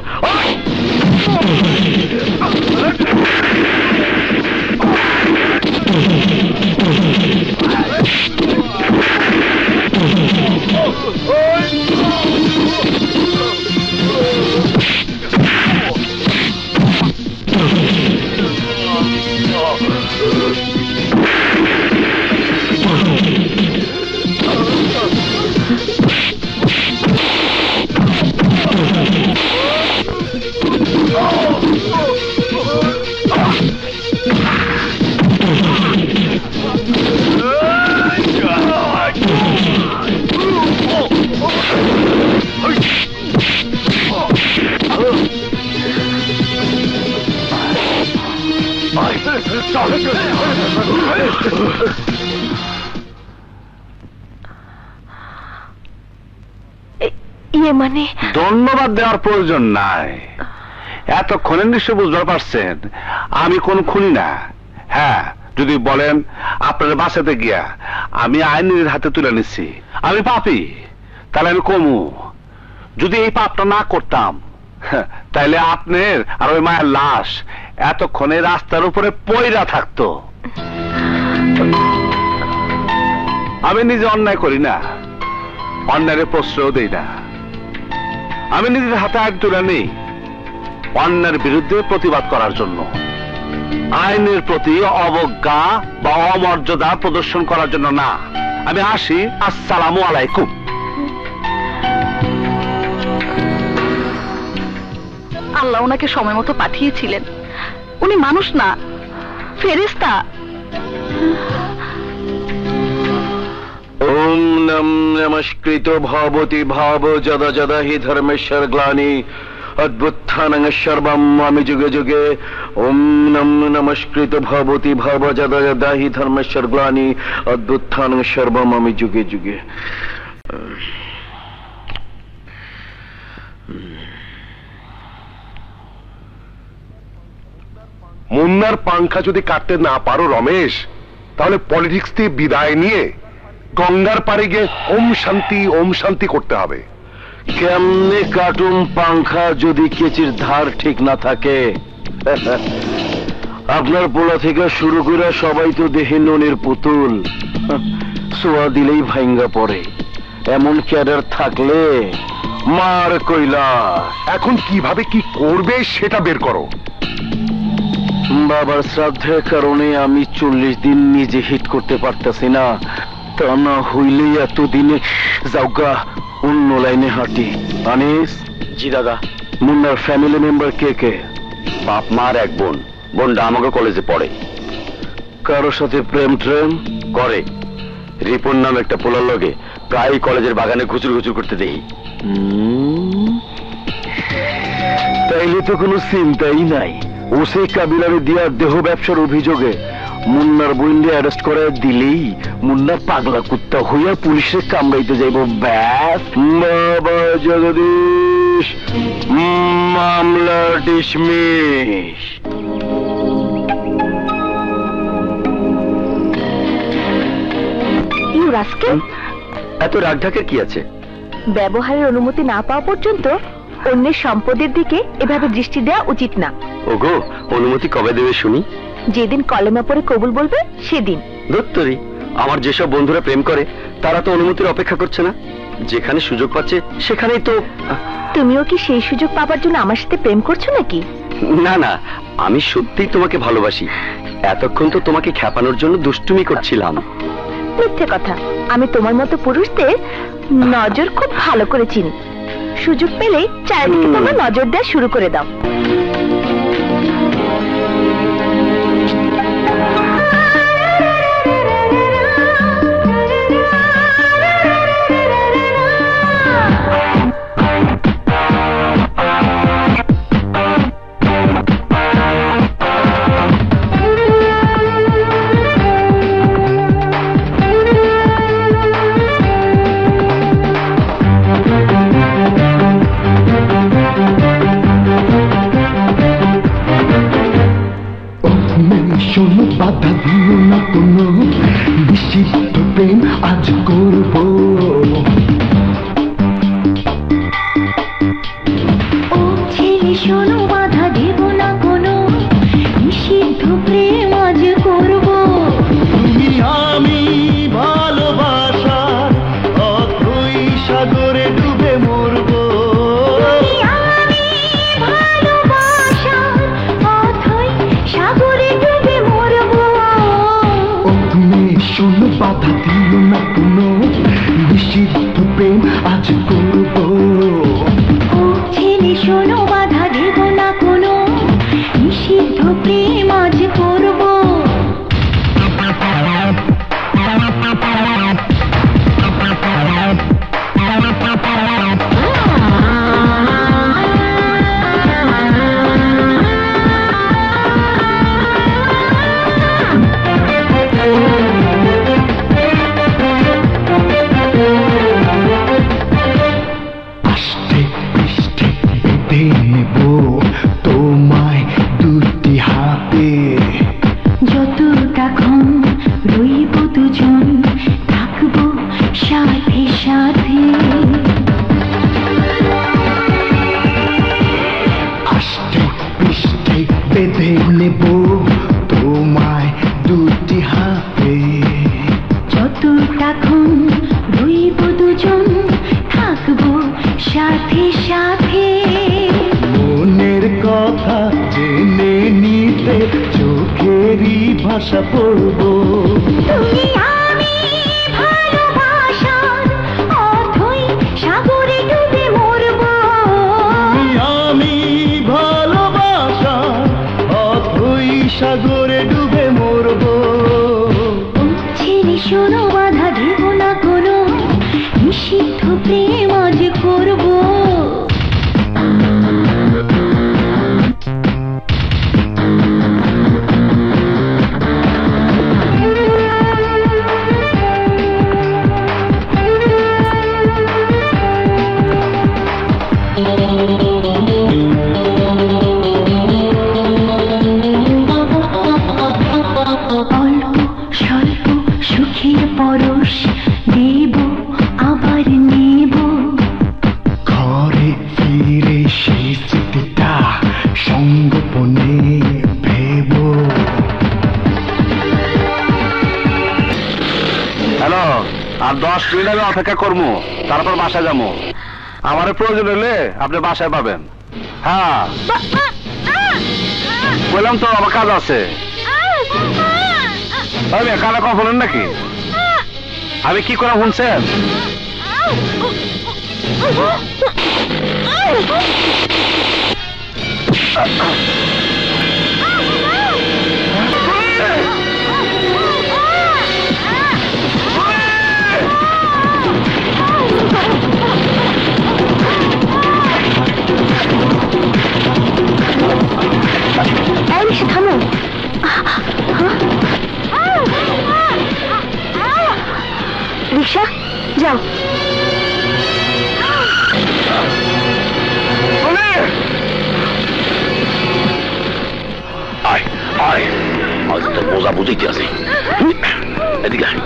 ইয়ে মানে ধন্যবাদ দেওয়ার প্রয়োজন নাই। এতক্ষণে নিশ্চয় বুঝতে পারছেন আমি কোন খুনি না। হ্যাঁ, যদি বলেন আপনার বাসাতে গিয়া আমি আইনের হাতে তুলে নিচ্ছি আমি পাপী, তাহলে আমি কমু। যদি এই পাপটা না করতাম তাইলে আপনার আর ওই মায়ের লাশ এতক্ষণে রাস্তার উপরে পয়রা থাকতো। আমি নিজে অন্যায় করি না, অন্যায়ের প্রশ্রয় দেই না। আমি নিজের হাতে আইন তুলে নেই অন্যায়ের বিরুদ্ধে প্রতিবাদ করার জন্য। আইনের প্রতি অবজ্ঞা বা অমর্যাদা প্রদর্শন করার জন্য না। আমি আসি, আসসালামু আলাইকুম। আল্লাহ ওনাকে সময় মতো পাঠিয়েছিলেন। উনি মানুষ না, ফেরেশতা। ওম নমস্কৃত ভবতি ভাব যদা যদা হি ধর্মেশ্বর গ্লানি অদ্ভুত্থানং সর্বম আমি যুগে যুগে। ওম নমস্কৃত ভবতি ভাব যদা যদা হি ধর্মেশ্বর গ্লানি অদ্ভুত্থানং সর্বম আমি যুগে যুগে। মুন্নার পাংখা যদি কাটতে না পারো রমেশ, তাহলে পলিটিক্স থেকে বিদায় নিয়ে গঙ্গার পাড়ে গিয়ে ওম শান্তি করতে হবে। কেমনে কাটুম পাংখা যদি কেচির ধার ঠিক না থাকে? আপনার পোলা থেকে শুরু করে সবাই তো দেখি ননির পুতুল, সোয়া দিলেই ভাঙ্গা পড়ে। এমন ক্যাডার থাকলে মার কৈলাস। এখন কিভাবে কি করবে সেটা বের করো। বাবার শ্রাদ্ধের কারণে আমি 40 দিন নিজে হিট করতে পারতেছি না, তা না হইলে এতদিনে যাওগা অন্য লাইনে হাঁটি। আনিস। জি দাদা। মুন্নার ফ্যামিলি মেম্বার কে কে? বাপ মার এক বোন, বোনটা আমাকে কলেজে পড়ে। কারোর সাথে প্রেম ট্রেম করে? রিপন নাম একটা পোলার লগে প্রায় কলেজের বাগানে ঘুচুর ঘুচুর করতে দেখি। তাইলে তো কোনো চিন্তাই নাই। ওসে কাবিলারে দিয়া দেহ ব্যবসার অভিযোগে মুন্নার বইন্ডে অ্যারেস্ট করে দিলেই মুন্না পাগলা কুত্তা হইয়া পুলিশের কামড়াইতে যাইব। ব্যাস, বাবা জগদীশ, মামলা ডিসমিস। এত রাগ ঢাকের কি আছে? ব্যবহারের অনুমতি না পাওয়া পর্যন্ত অন্যের সম্পদের দিকে এভাবে দৃষ্টি দেওয়া উচিত না। ওগো, অনুমতি কবে দেবে শুনি? যেদিন কলেমা পড়ে কবুল বলবে সেদিন। দত্তরি, আমার যেসব বন্ধুরা প্রেম করে তারা তো অনুমতির অপেক্ষা করছে না। যেখানে সুযোগ পাচ্ছে সেখানেই তো। তুমিও কি সেই সুযোগ পাবার জন্য আমার সাথে প্রেম করছো নাকি? না না, আমি সত্যিই তোমাকে ভালোবাসি। এতক্ষণ তো তোমাকে খেপানোর জন্য দুষ্টুমি করছিলাম। মিথ্যে কথা। আমি তোমার মতো পুরুষদের নজর খুব ভালো করে চিনি। সুযোগ পেলেই চারিদিকে তোমার নজর দেওয়া শুরু করে দাও। বাধা দিও না কোনো বিচিত্র প্রেম আজ করব। ও ছেলে শোনো, বাধা দেব না কোনো নিষিদ্ধ প্রেম আজ করব। তুমি আমি ভালোবাসার অথই সাগরে ডুবে মরব। শোনো, বাধা দিও না কোনো নিষিদ্ধ প্রেম আজ করব। ও ছেলে শোনো, বাধা দেব না কোনো নিষিদ্ধ প্রেম আজ করব। তোমায় দুটি হাতে যতক্ষণ রইব দুজন, থাকবো সাথে সাথে। আষ্টে পৃষ্ঠে বেঁধে নেব তোমায় দুটি হাতে, যতক্ষণ রইব দুজন, থাকবো সাথে সাথে। মনের কথা জেনে নিতে চোখ ভাষা পড়বো। তুমি আমি ভালোবাসার অথই সাগরে ডুবে মরবো। তুমি আমি ভালোবাসার অথই সাগরে ডুবে মরবো। ছেড়ে শোনো বাধা দেব না কোনো, নিষিদ্ধ প্রেম আজ করবো। অল্প স্বল্প সুখের পরশ দেব আবার নেব। ঘরে ফিরে সেই স্মৃতিটা সঙ্গোপনে ভেব। হ্যালো, আর 10 মিনিট আমি অপেক্ষা করবো, তারপর বাসায় যাবো। আমার প্রয়োজন হলে আপনি বাসায় পাবেন। হ্যাঁ বললাম তো আমার কাজ আছে। কানে কখন নাকি আমি কি করা শুনছেন? থামো। রিক্সা যাও। আয় আয়, আজ তো বোঝা বুঝাইতে আছে। এদিকে আয়।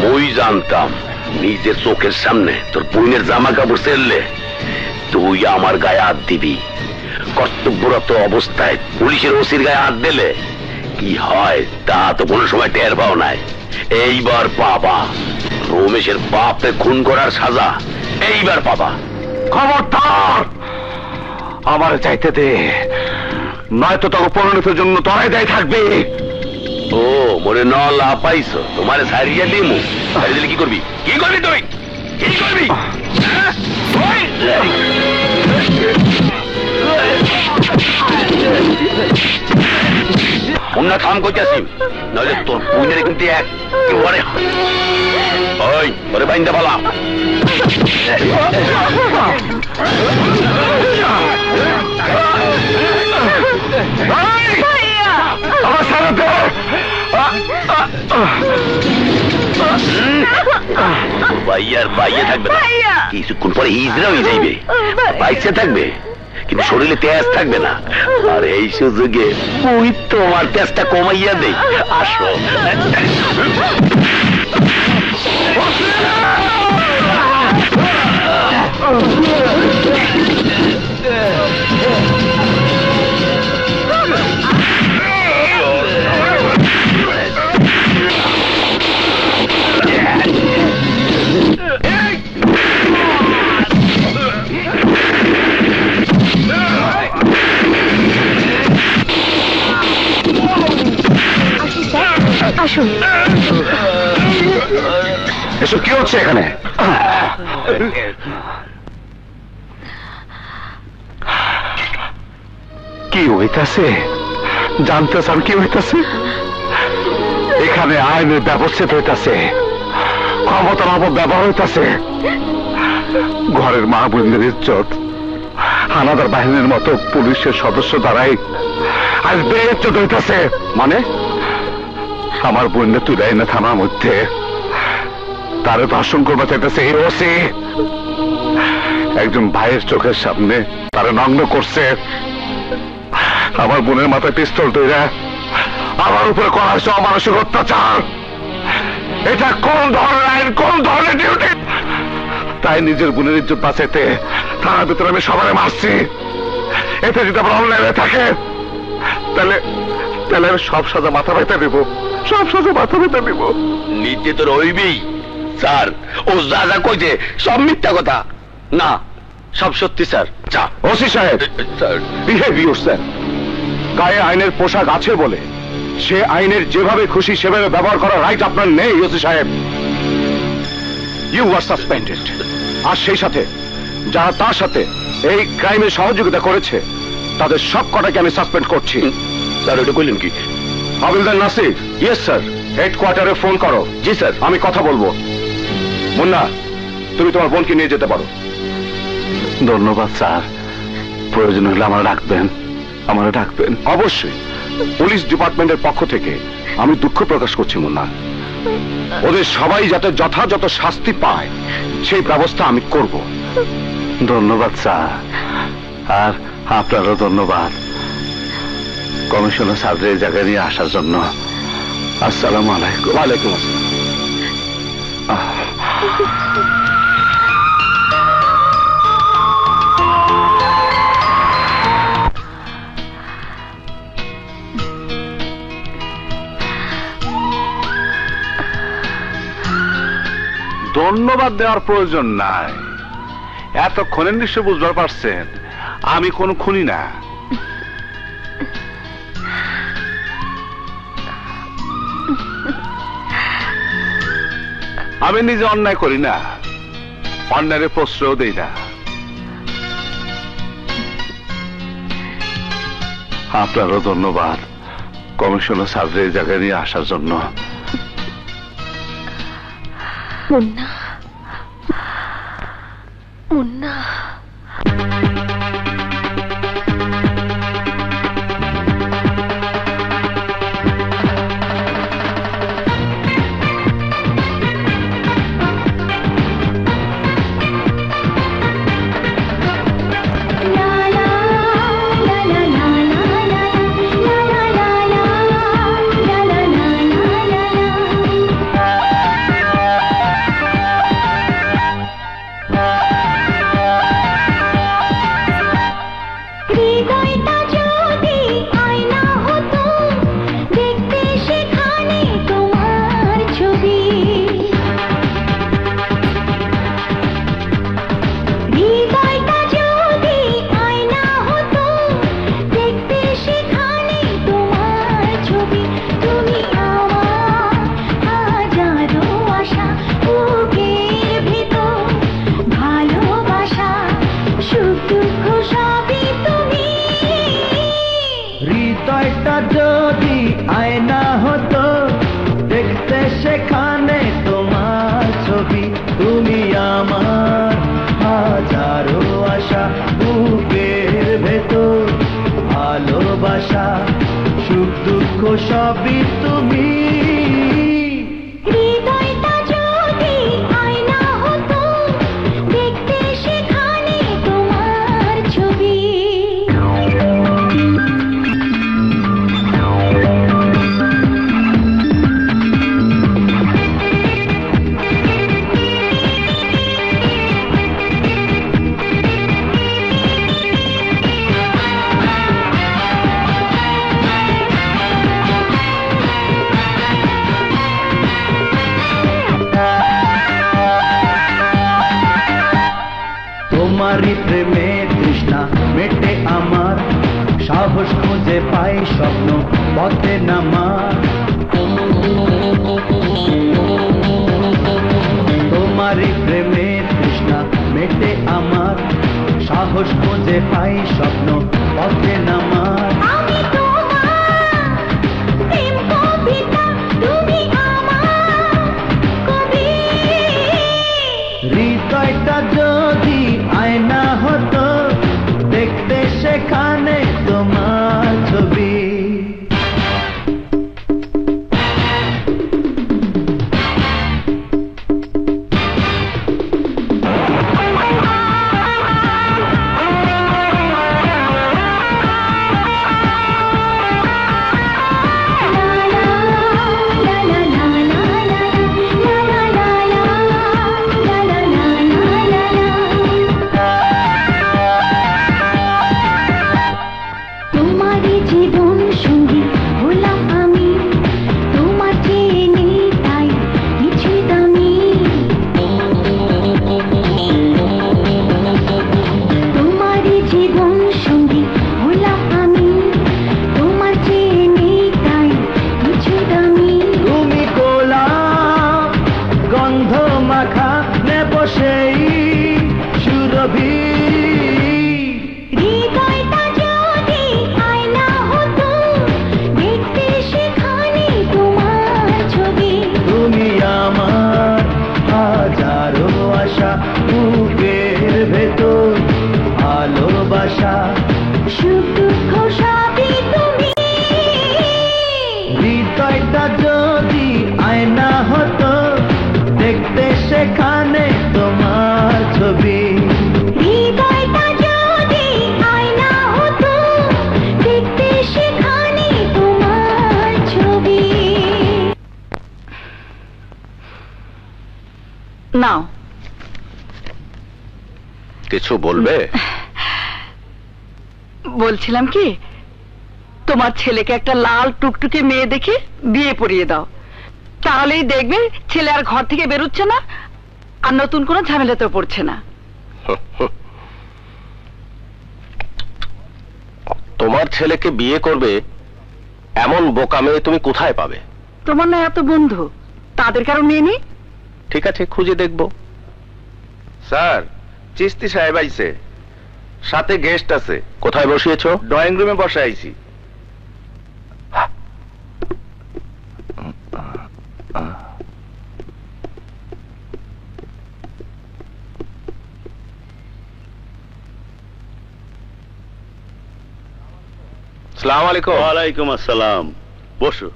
মই জানতাম নিজের চোখের সামনে তোর বোনের জামা কাপড় ছেড়লে তুই আমার গায়ে হাত দিবি। কর্তব্যরত অবস্থায় পুলিশের ওসির গায়ে হাত দিলে কি হয় তা তো কোনো সময় টের পাও নাই। এইবার পাবা রমেশের বাপে খুন করার সাজা, এইবার পাবা। খবরদার আমার চাইতে দে, নয়তো তোর পরিণতির জন্য তোরাই দায়ী থাকবে। ও মরে ন লাভ পাইছো, তোমারে সারিয়ে দিমু। সারিয়ে দিলে কি করবি? কি করবি তুই? কি করবি? অন্য কাম করতেছি, নইলে তোর পুনের কিন্তু একেবারে ওই ওরে বাইন্দা বলা। ভাইয়ার বাইয়ে থাকবে না, কিছুক্ষণ পরে হিজড়া হয়ে যাইবে, বাইসে থাকবে কিন্তু শরীরে তেজ থাকবে না। আর এই সুযোগে তুই তোমার তেজটা কমাইয়া দেই। আসো আসুন। এসব কি হচ্ছে এখানে? কি হইতাছে জানতে চান? কি হইতাছে এখানে? আইনের ব্যবস্থিত হইতাছে, ক্ষমতার অপব্যবহার হইতাছে। ঘরের মা বোনদের ইজ্জত হানাদার বাহিনীর মতো পুলিশের সদস্য দ্বারাই আজ বেইজ্জত হইতাছে। মানে আমার বোনদের তুলে না থানার মধ্যে তারে ধর্ষণ করবা চাইতেছে এই ওসি। একজন ভাইয়ের চোখের সামনে তারা নগ্ন করছে, আমার বোনের মাথায় পিস্তল তৈরা আমার উপরে করা হয়েছে অমানসিক অত্যাচার। এটা কোন ধরনের আইন, কোন ধরনের ডিউটি? তাই নিজের বোনের ইজ্জত বাঁচাইতে থানার ভিতরে আমি সবাই মারছি। এতে যদি আমার অন্যায় হয়ে থাকে তাহলে তাহলে আমি সব সাজা মাথা ব্যথা দিব, সব সাজা মাথা ব্যথা দিব। নিতে তো রইবেই স্যার, ও যা যা কইছে সব মিথ্যা কথা। না, সব সত্যি স্যার। যা ওসি সাহেব, স্যার, বিহেভ ইয়োরসেলফ। গায়ে আইনের পোশাক আছে বলে সে আইনের যেভাবে খুশি সেভাবে ব্যবহার করার রাইট আপনার নেই ওসি সাহেব। You are suspended. আর সেই সাথে যারা তার সাথে এই ক্রাইমে সহযোগিতা করেছে তাদের সব কটাকে আমি সাসপেন্ড করছি। স্যার ওটা কইলেন কি? হাবিলদার নাসির। Yes sir. হেডকোয়ার্টারে ফোন করো। জি স্যার। আমি কথা বলবো। মুন্না, তুমি তোমার বোনকে নিয়ে যেতে পারো। ধন্যবাদ স্যার, প্রয়োজন হলে আমার ডাকবেন, আমার ডাকবেন। অবশ্যই। পুলিশ ডিপার্টমেন্টের পক্ষ থেকে আমি দুঃখ প্রকাশ করছি মুন্না, ওদের সবাই যাতে যথাযথ শাস্তি পায় সেই ব্যবস্থা আমি করব। ধন্যবাদ স্যার, আর আপনারও ধন্যবাদ কমিশনার স্যারের এই জায়গায় নিয়ে আসার জন্য। আসসালামু আলাইকুম। ওয়ালাইকুম আসসালাম। ধন্যবাদ দেওয়ার প্রয়োজন নাই, এতক্ষণে নিশ্চয় বুঝবার পারছেন আমি কোন খুনি না। আমি নিজে অন্যায় করি না, অন্যায়ের প্রশ্রয় দেই না। আপনারও ধন্যবাদ কমিশনার স্যারের এই জায়গায় নিয়ে আসার জন্য। মুন্না, মুন্না, সবই তুমি। হৃদয়টা যদি আয়না হতো দেখতে সেখানে তোমার ছবি। তোমারই প্রেমে তৃষ্ণা মেটে আমার, সাহস খুঁজে পাই স্বপ্ন পথে নামার। তোমারই প্রেমে তৃষ্ণা মেটে আমার, সাহস খুঁজে পাই স্বপ্ন পথে নামার। হৃদয়টা যদি আয়না হতো দেখতে সেখানে তোমার ছবি। নাও। কিছু বলবে? বলছিলাম কি, তোমার ছেলেকে একটা লাল টুকটুকে মেয়ে দেখে বিয়ে পড়িয়ে দাও, তাহলেই দেখবে ছেলে আর ঘর থেকে বেরোচ্ছে না, আর নতুন কোনো ঝামেলাতেও পড়ছে না। তোমার ছেলেকে বিয়ে করবে এমন বোকা মেয়ে তুমি কোথায় পাবে? তোমার না এত বন্ধু, তাদের কারো মেয়ে নেই? ঠিক আছে, খুঁজে দেখবো। স্যার, চিস্তি সাহেব আইছে, সাথে গেস্ট আছে। কোথায় বসিয়েছো? ড্রয়িং রুমে বসে আইছি। আসসালামু আলাইকুম। ওয়ালাইকুম আসসালাম, বসো।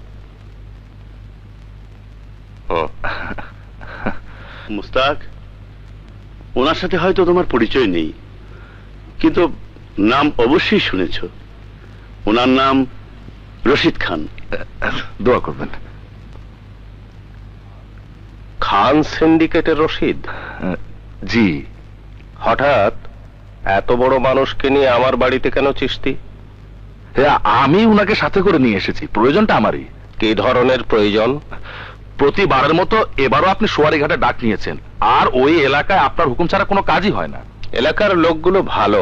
মুস্তাক, ওনার সাথে হয়তো তোমার পরিচয় নেই, কিন্তু নাম অবশ্যই শুনেছ। ওনার নাম রশিদ খান। দোয়া করবেন। খান সিন্ডিকেটের রশিদ? জি। হঠাৎ এত বড় মানুষকে নিয়ে আমার বাড়িতে কেন চিস্তি? আমি উনাকে সাথে করে নিয়ে এসেছি, প্রয়োজনটা আমারই। কি ধরনের প্রয়োজন? প্রতিবারের মতো এবারও আপনি সোয়ারি ঘাটে ডাক নিয়েছেন, আর ওই এলাকায় আপনার হুকুম ছাড়া কোনো কাজই হয় না। এলাকার লোকগুলো ভালো,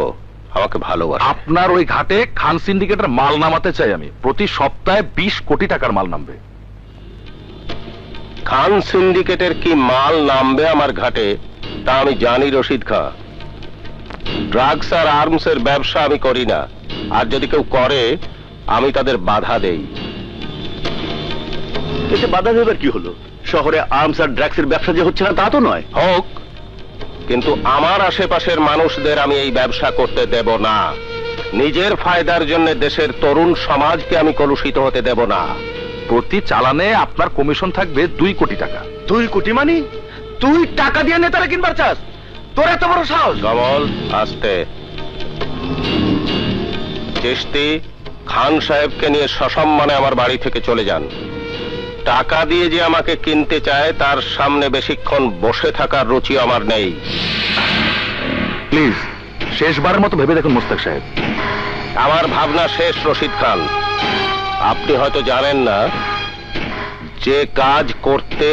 আমাকে ভালোবাসে। আপনার ওই ঘাটে খান সিন্ডিকেটের মাল নামাতে চাই আমি। প্রতি সপ্তাহে 20 কোটি টাকার মাল নামবে। খান সিন্ডিকেটের কি মাল নামবে আমার ঘাটে তা আমি জানি রশিদ খাঁ। ড্রাগস আর আর্মস এর ব্যবসা আমি করি না, আর যদি কেউ করে আমি তাদের বাধা দেই। এতে বাধা দেবার কি হলো? শহরে আর্মস আর ড্রাগসের ব্যবসা যে হচ্ছে না তা তো নয়। হোক, কিন্তু আমার আশেপাশের মানুষদের আমি এই ব্যবসা করতে দেব না। নিজের ফায়দার জন্য দেশের তরুণ সমাজকে আমি কলুষিত হতে দেব না। প্রতি চালানে আপনার কমিশন থাকবে 2 কোটি টাকা। 2 কোটি মানে? তুই টাকা দিয়ে নেতারা কিনবার চাস? তোর এত বড় সাহস? কমল, আস্তে। চিশতি, খান সাহেবকে নিয়ে সসম্মানে আমার বাড়ি থেকে চলে যান। টাকা দিয়ে যে আমাকে কিনতে চায় তার সামনে বেশিক্ষণ বসে থাকার রুচি আমার নেই। প্লিজ, শেষবারের মতো ভেবে দেখুন মুস্তাক সাহেব। আমার ভাবনা শেষ রশিদ খান। আপনি হয়তো জানেন না, যে কাজ করতে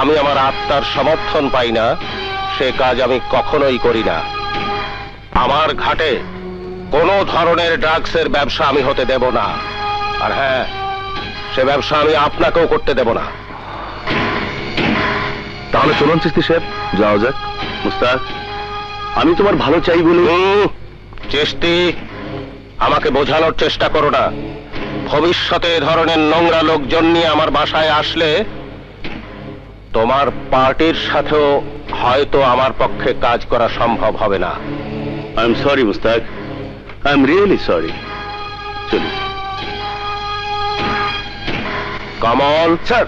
আমি আমার আত্মার সমর্থন পাই না সে কাজ আমি কখনোই করি না। আমার ঘাটে কোনো ধরনের ড্রাগসের ব্যবসা আমি হতে দেব না। আর হ্যাঁ, সে ব্যবসা আমি আপনাকেও করতে দেব না। তাহলে চলুন চিস্তি সাহেব, যাওয়া যাক। মুস্তাক, আমি তোমার ভালো চাই বলে। চিশতি, আমাকে বোঝানোর চেষ্টা করো না। ভবিষ্যতে এ ধরনের নোংরা লোকজন নিয়ে আমার বাসায় আসলে তোমার পার্টির সাথেও হয়তো আমার পক্ষে কাজ করা সম্ভব হবে না। I am sorry Mushtaq, I am really sorry. চলুন। কমল, স্যার,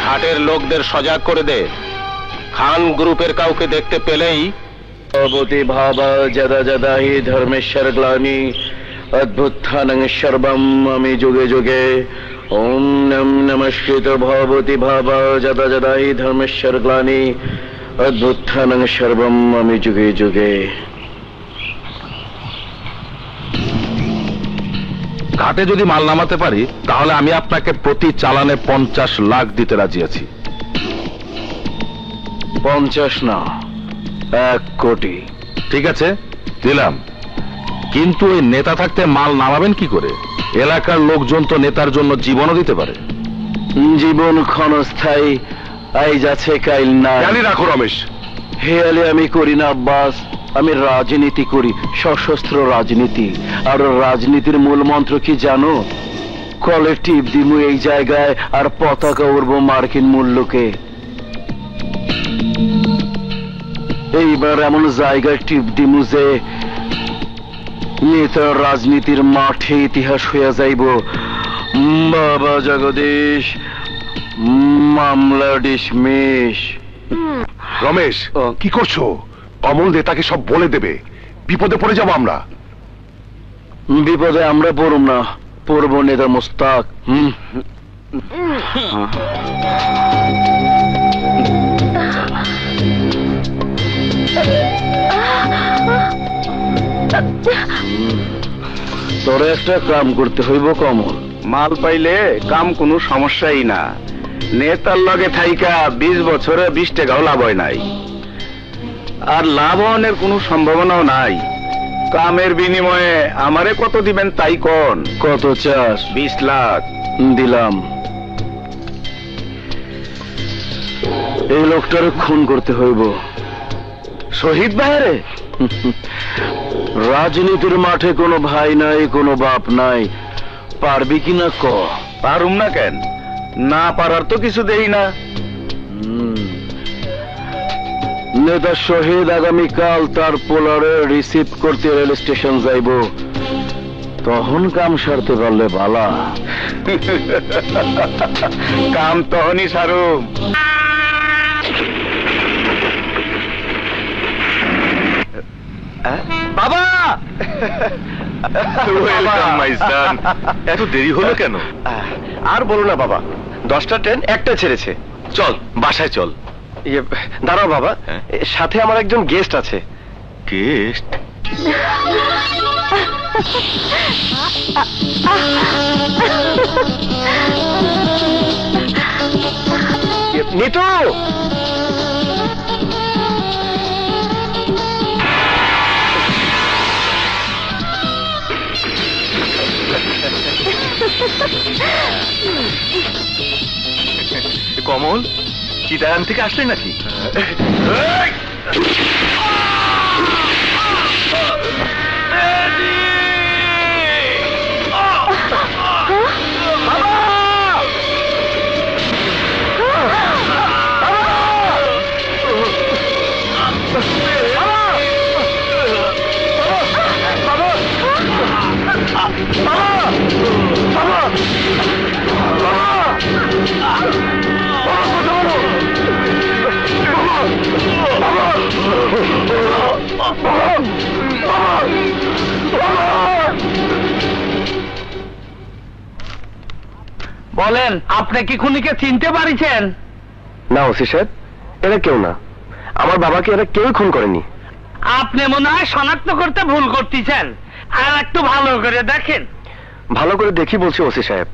ঘাটের লোকদের সজাগ করে দে। খান গ্রুপের কাউকে দেখতে পেলেই ভবতি ভাবা যদা যদা হি ধর্মেশ্বর গ্লানি অদ্ভুত্থানং সর্বম আমি যুগে যুগে। ওম নম নমস্কৃত ভবতি ভাবা যদা যদা হি ধর্মেশ্বর গ্লানি অদ্ভুত্থানং সর্বম আমি যুগে যুগে। ঘাটে যদি মাল নামাতে পারি তাহলে আমি আপনাকে প্রতি চালানে 50 লাখ দিতে রাজি আছি। 50 না, 1 কোটি। ঠিক আছে, দিলাম। কিন্তু ওই নেতা থাকতে মাল নামাবেন কি করে? এলাকার লোকজন তো নেতার জন্য জীবনও দিতে পারে। জীবন ক্ষণস্থায়ী, আইজ আছে কাইল না। জানি রাখো রমেশ। হেয়ালি আমি করি না আব্বাস, আমি রাজনীতি করি, সশস্ত্র রাজনীতি। আর রাজনীতির মূল মন্ত্র কি জানো? কলেকটিভ দিমু এই জায়গায়, আর পতাকা উড়বো মার্কিন মূল্যকে। এইবার এমন জায়গায় টিপ দিমু যে নেতার রাজনীতির মাঠে ইতিহাস হইয়া যাইব। বাবা জগদীশ, মামলা ডিসমিস। রমেশ, কি করছো? কমল নেতাকে সব বলে দেবে, বিপদে পড়ে যাবো আমরা। বিপদে আমরা পড়ব না, পড়ব নেতা মুস্তাক। তোরে একটা কাম করতে হইব কমল। মাল পাইলে কাম কোনো সমস্যাই না। নেতার লগে থাইকা 20 বছরে 20 টাকাও লাভ হয় নাই, আর লাভ হওয়ার কোনো সম্ভাবনাও নাই। কামের বিনিময়ে আমারে কত দিবেন তাই কোন? কত চাস? 20 লাখ দিলাম। এই লোকটারে খুন করতে হইব। শহীদ ভাইরে? রাজনীতির মাঠে কোনো ভাই নাই, কোনো বাপ নাই, পারবি কিনা ক? পারুম না কেন, না পারার তো কিছু দেই না। নেতা শহীদ আগামীকাল তার পোলারে রিসিভ করতে রেল স্টেশন যাইব, তখন কাম সারতে পারলে বালা। কাম তখনই সারুম। বাবা! এত দেরি হলো কেন? আর বলো না বাবা, 10টা ট্রেন একটা ছেড়েছে। চল বাসায় চল। দাঁড়াও বাবা, হ্যাঁ? সাথে আমার একজন গেস্ট আছে। গেস্ট? নিতু! কমল, চিটাগাং থেকে আসলে নাকি? বলেন, আপনি কি খুনিকে চিনতে পারিছেন? না ওসি সাহেব, এরা কেউ না। আমার বাবাকে এরা কেউ খুন করেনি। আপনি মনে হয় শনাক্ত করতে ভুল করতেছেন, আর একটু ভালো করে দেখেন। ভালো করে দেখি বলছি ওসি সাহেব,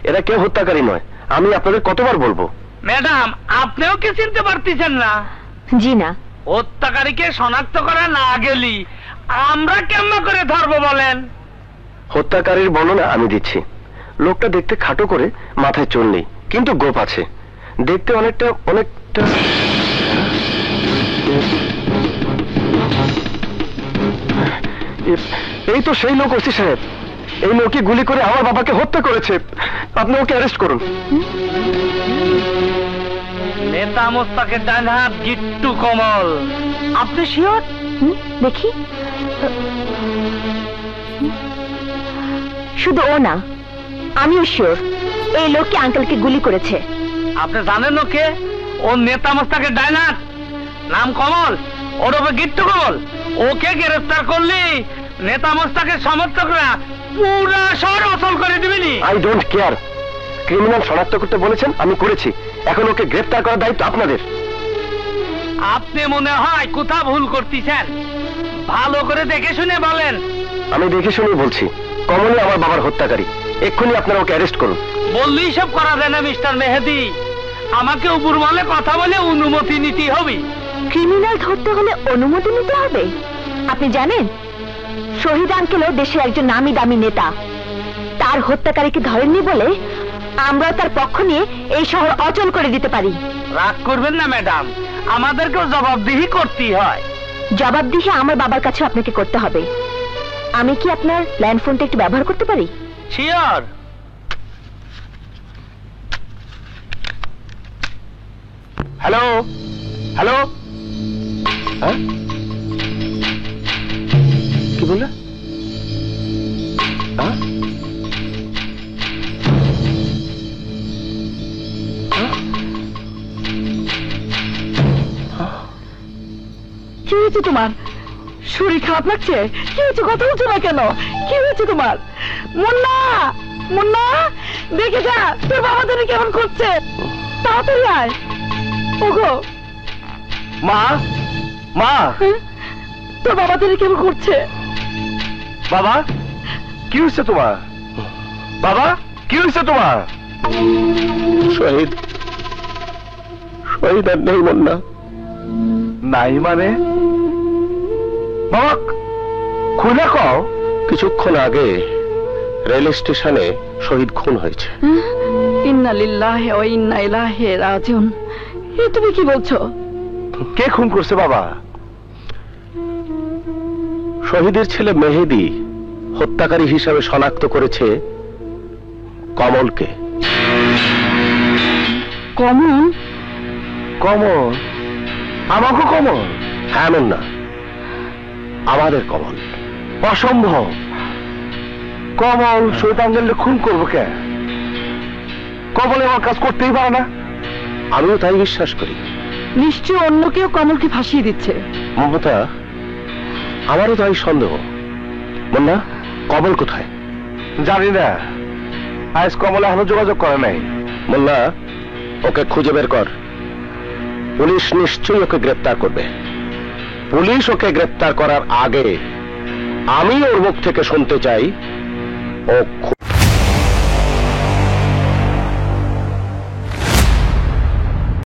এরা কেউ হত্যাকারী নয়। আমি আপনাদের কতবার বলবো? ম্যাডাম, আপনিও কি চিনতে পারতেছেন না? জি না। হত্যাকারীকে শনাক্ত করা না গেলি আমরা কেমন করে ধরবো বলেন? হত্যাকারীর বর্ণনা আমি দিচ্ছি। লোকটা দেখতে খাটো করে, মাথায় চুল নেই, কিন্তু গোপ আছে। দেখতে অনেকটা এই তো সেই লোক ওসি সাহেব। এই লোকই গুলি করে আমার বাবাকে হত্যা করেছে। আপনি ওকে অ্যারেস্ট করুন। নেতা মোস্তাকের ডান হাত গিট্টু কমল। আপনি শিওর? দেখি। শুধু ও না, আমিও শিওর এই লোককে আঙ্কেলকে গুলি করেছে। আপনি জানেন ওকে? ও নেতা মোস্তাকের ডান হাত, নাম কমল, ওর ওপর গিট্টু কমল। ওকে গ্রেফতার করলি নেতা মোস্তাকের সমর্থকরা পুরা শহর অচল করে দিবেনি। I don't care. ক্রিমিনাল শনাক্ত করতে বলেছেন, আমি করেছি। এখন ওকে গ্রেফতার করার দায়িত্ব আপনাদের। আপনি মনে হয় কোথাও ভুল করতেছেন, ভালো করে দেখে শুনে বলেন। আমি দেখে শুনেই বলছি, কমলই আমার বাবার হত্যাকারী। এক্ষুনি আপনারা ওকে অ্যারেস্ট করুন। বললেই সব করা যায় না মিস্টার মেহেদি। আমাকে উপর বলে কথা বলে অনুমতি নিতে হবে। ক্রিমিনাল ধরতে হলে অনুমতি নিতে হবে? আপনি জানেন, শহীদ আঙ্কেলও দেশের একজন নামি দামি নেতা। তার হত্যাকারীকে ধরেননি বলে আমরা তার পক্ষ নিয়ে এই শহর অচল করে দিতে পারি। রাগ করবেন না ম্যাডাম, আমাদেরকেও জবাবদিহি করতেই হয়। জবাবদিহি আমার বাবার কাছে আপনাকে করতে হবে। আমি কি আপনার ল্যান্ড ফোনটা একটু ব্যবহার করতে পারি? শিওর। হ্যালো হ্যালো, কি বললে? কি হয়েছে তোমার? শরীর খারাপ লাগছে? কি হয়েছে? কথা বলছো না কেন? কি হয়েছে তোমার? মুন্না, মুন্না, দেখে যা তোর বাবা তোর কেমন করছে। তাড়াতাড়ি আয়। ওগো মা, মা, তোর বাবা তোর কেমন করছে? বাবা, কি হয়েছে তোমার বাবা? কি হয়েছে তোমার? শহীদ শহীদ আর নেই মুন্না। নাই মানে? বাবা খুলে কও। কিছুক্ষণ আগে রেল স্টেশনে শহীদ খুন হয়েছে। ইন্না লিল্লাহি ওয়া ইন্না ইলাইহি রাজিউন। এ তুমি কি বলছো? কে খুন করছে বাবা? শহীদের ছেলে মেহেদী হত্যাকারী হিসাবে শনাক্ত করেছে কমলকে। কমল? কমল? আমাকে কমল? হ্যাঁ মুন্না, আমাদের কমল। অসম্ভব। কমল শহীদ আঙ্কেলকে খুন করবো কে? কমল আমার কাজ করতেই পারে না। আমিও তাই বিশ্বাস করি। নিশ্চয় অন্য কেউ কমলকে ফাঁসিয়ে দিচ্ছে। মমতা, আমারও তাই সন্দেহ। মুন্না, কমল কোথায়? জানি না, আজ কমল এখনো যোগাযোগ করে নাই। মোল্লা, ওকে খুঁজে বের কর। পুলিশ নিশ্চয়ই ওকে গ্রেপ্তার করবে। পুলিশ ওকে গ্রেপ্তার করার আগে আমি ওর মুখ থেকে শুনতে চাই ও